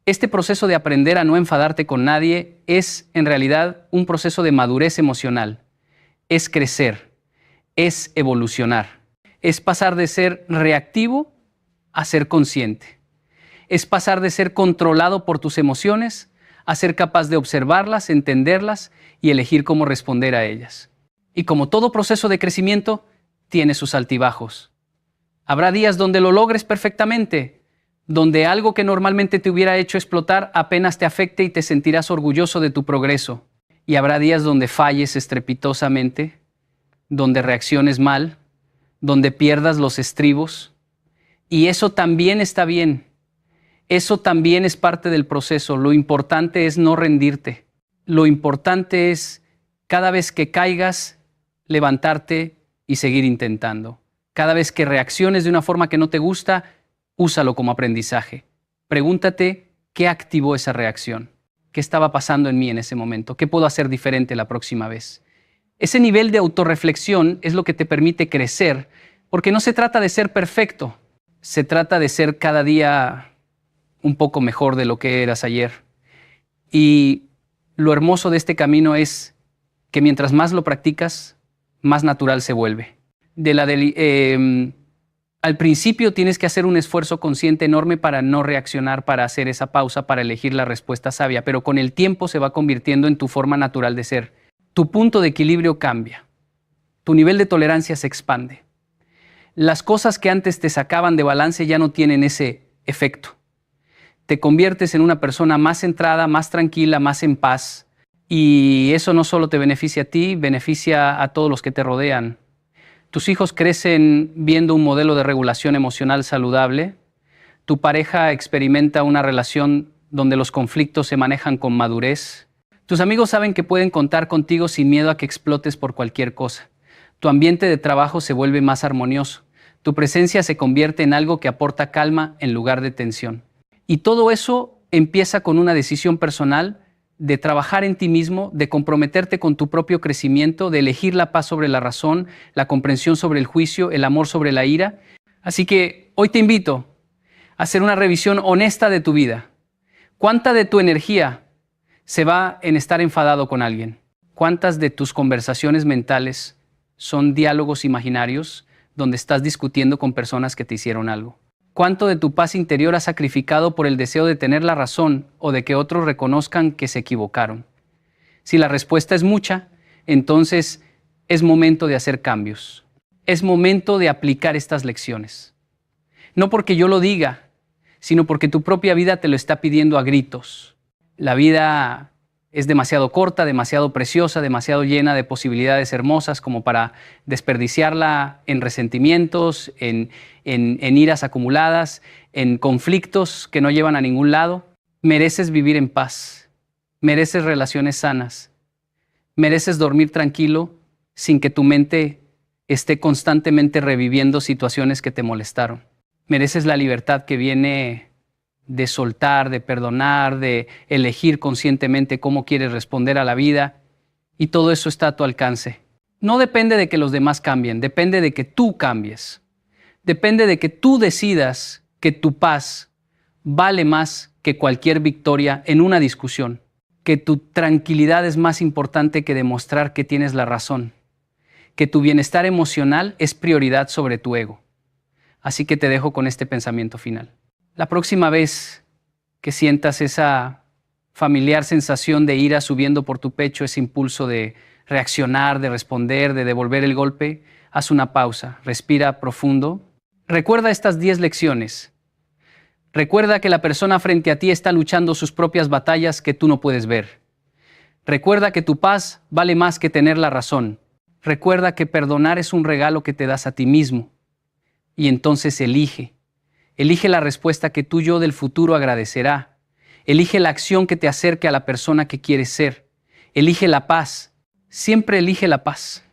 Este proceso de aprender a no enfadarte con nadie es, en realidad, un proceso de madurez emocional. Es crecer, es evolucionar, es pasar de ser reactivo a ser consciente. Es pasar de ser controlado por tus emociones a ser capaz de observarlas, entenderlas y elegir cómo responder a ellas. Y como todo proceso de crecimiento, tiene sus altibajos. Habrá días donde lo logres perfectamente, donde algo que normalmente te hubiera hecho explotar apenas te afecte y te sentirás orgulloso de tu progreso. Y habrá días donde falles estrepitosamente, donde reacciones mal, donde pierdas los estribos. Y eso también está bien. Eso también es parte del proceso. Lo importante es no rendirte. Lo importante es, cada vez que caigas, levantarte y seguir intentando. Cada vez que reacciones de una forma que no te gusta, úsalo como aprendizaje. Pregúntate qué activó esa reacción. ¿Qué estaba pasando en mí en ese momento? ¿Qué puedo hacer diferente la próxima vez? Ese nivel de autorreflexión es lo que te permite crecer, porque no se trata de ser perfecto. Se trata de ser cada día un poco mejor de lo que eras ayer. Y lo hermoso de este camino es que mientras más lo practicas, más natural se vuelve. Al principio tienes que hacer un esfuerzo consciente enorme para no reaccionar, para hacer esa pausa, para elegir la respuesta sabia, pero con el tiempo se va convirtiendo en tu forma natural de ser. Tu punto de equilibrio cambia. Tu nivel de tolerancia se expande. Las cosas que antes te sacaban de balance ya no tienen ese efecto. Te conviertes en una persona más centrada, más tranquila, más en paz. Y eso no solo te beneficia a ti, beneficia a todos los que te rodean. Tus hijos crecen viendo un modelo de regulación emocional saludable. Tu pareja experimenta una relación donde los conflictos se manejan con madurez. Tus amigos saben que pueden contar contigo sin miedo a que explotes por cualquier cosa. Tu ambiente de trabajo se vuelve más armonioso. Tu presencia se convierte en algo que aporta calma en lugar de tensión. Y todo eso empieza con una decisión personal de trabajar en ti mismo, de comprometerte con tu propio crecimiento, de elegir la paz sobre la razón, la comprensión sobre el juicio, el amor sobre la ira. Así que hoy te invito a hacer una revisión honesta de tu vida. ¿Cuánta de tu energía se va en estar enfadado con alguien? ¿Cuántas de tus conversaciones mentales son diálogos imaginarios donde estás discutiendo con personas que te hicieron algo? ¿Cuánto de tu paz interior has sacrificado por el deseo de tener la razón o de que otros reconozcan que se equivocaron? Si la respuesta es mucha, entonces es momento de hacer cambios. es momento de aplicar estas lecciones. No porque yo lo diga, sino porque tu propia vida te lo está pidiendo a gritos. La vida es demasiado corta, demasiado preciosa, demasiado llena de posibilidades hermosas como para desperdiciarla en resentimientos, en iras acumuladas, en conflictos que no llevan a ningún lado. Mereces vivir en paz, mereces relaciones sanas, mereces dormir tranquilo sin que tu mente esté constantemente reviviendo situaciones que te molestaron. Mereces la libertad que viene de soltar, de perdonar, de elegir conscientemente cómo quieres responder a la vida, y todo eso está a tu alcance. No depende de que los demás cambien, depende de que tú cambies. Depende de que tú decidas que tu paz vale más que cualquier victoria en una discusión, que tu tranquilidad es más importante que demostrar que tienes la razón, que tu bienestar emocional es prioridad sobre tu ego. Así que te dejo con este pensamiento final. La próxima vez que sientas esa familiar sensación de ira subiendo por tu pecho, ese impulso de reaccionar, de responder, de devolver el golpe, haz una pausa, respira profundo. Recuerda estas 10 lecciones. Recuerda que la persona frente a ti está luchando sus propias batallas que tú no puedes ver. Recuerda que tu paz vale más que tener la razón. Recuerda que perdonar es un regalo que te das a ti mismo. Y entonces elige la respuesta que tu yo del futuro agradecerá. Elige la acción que te acerque a la persona que quieres ser. Elige la paz. Siempre elige la paz.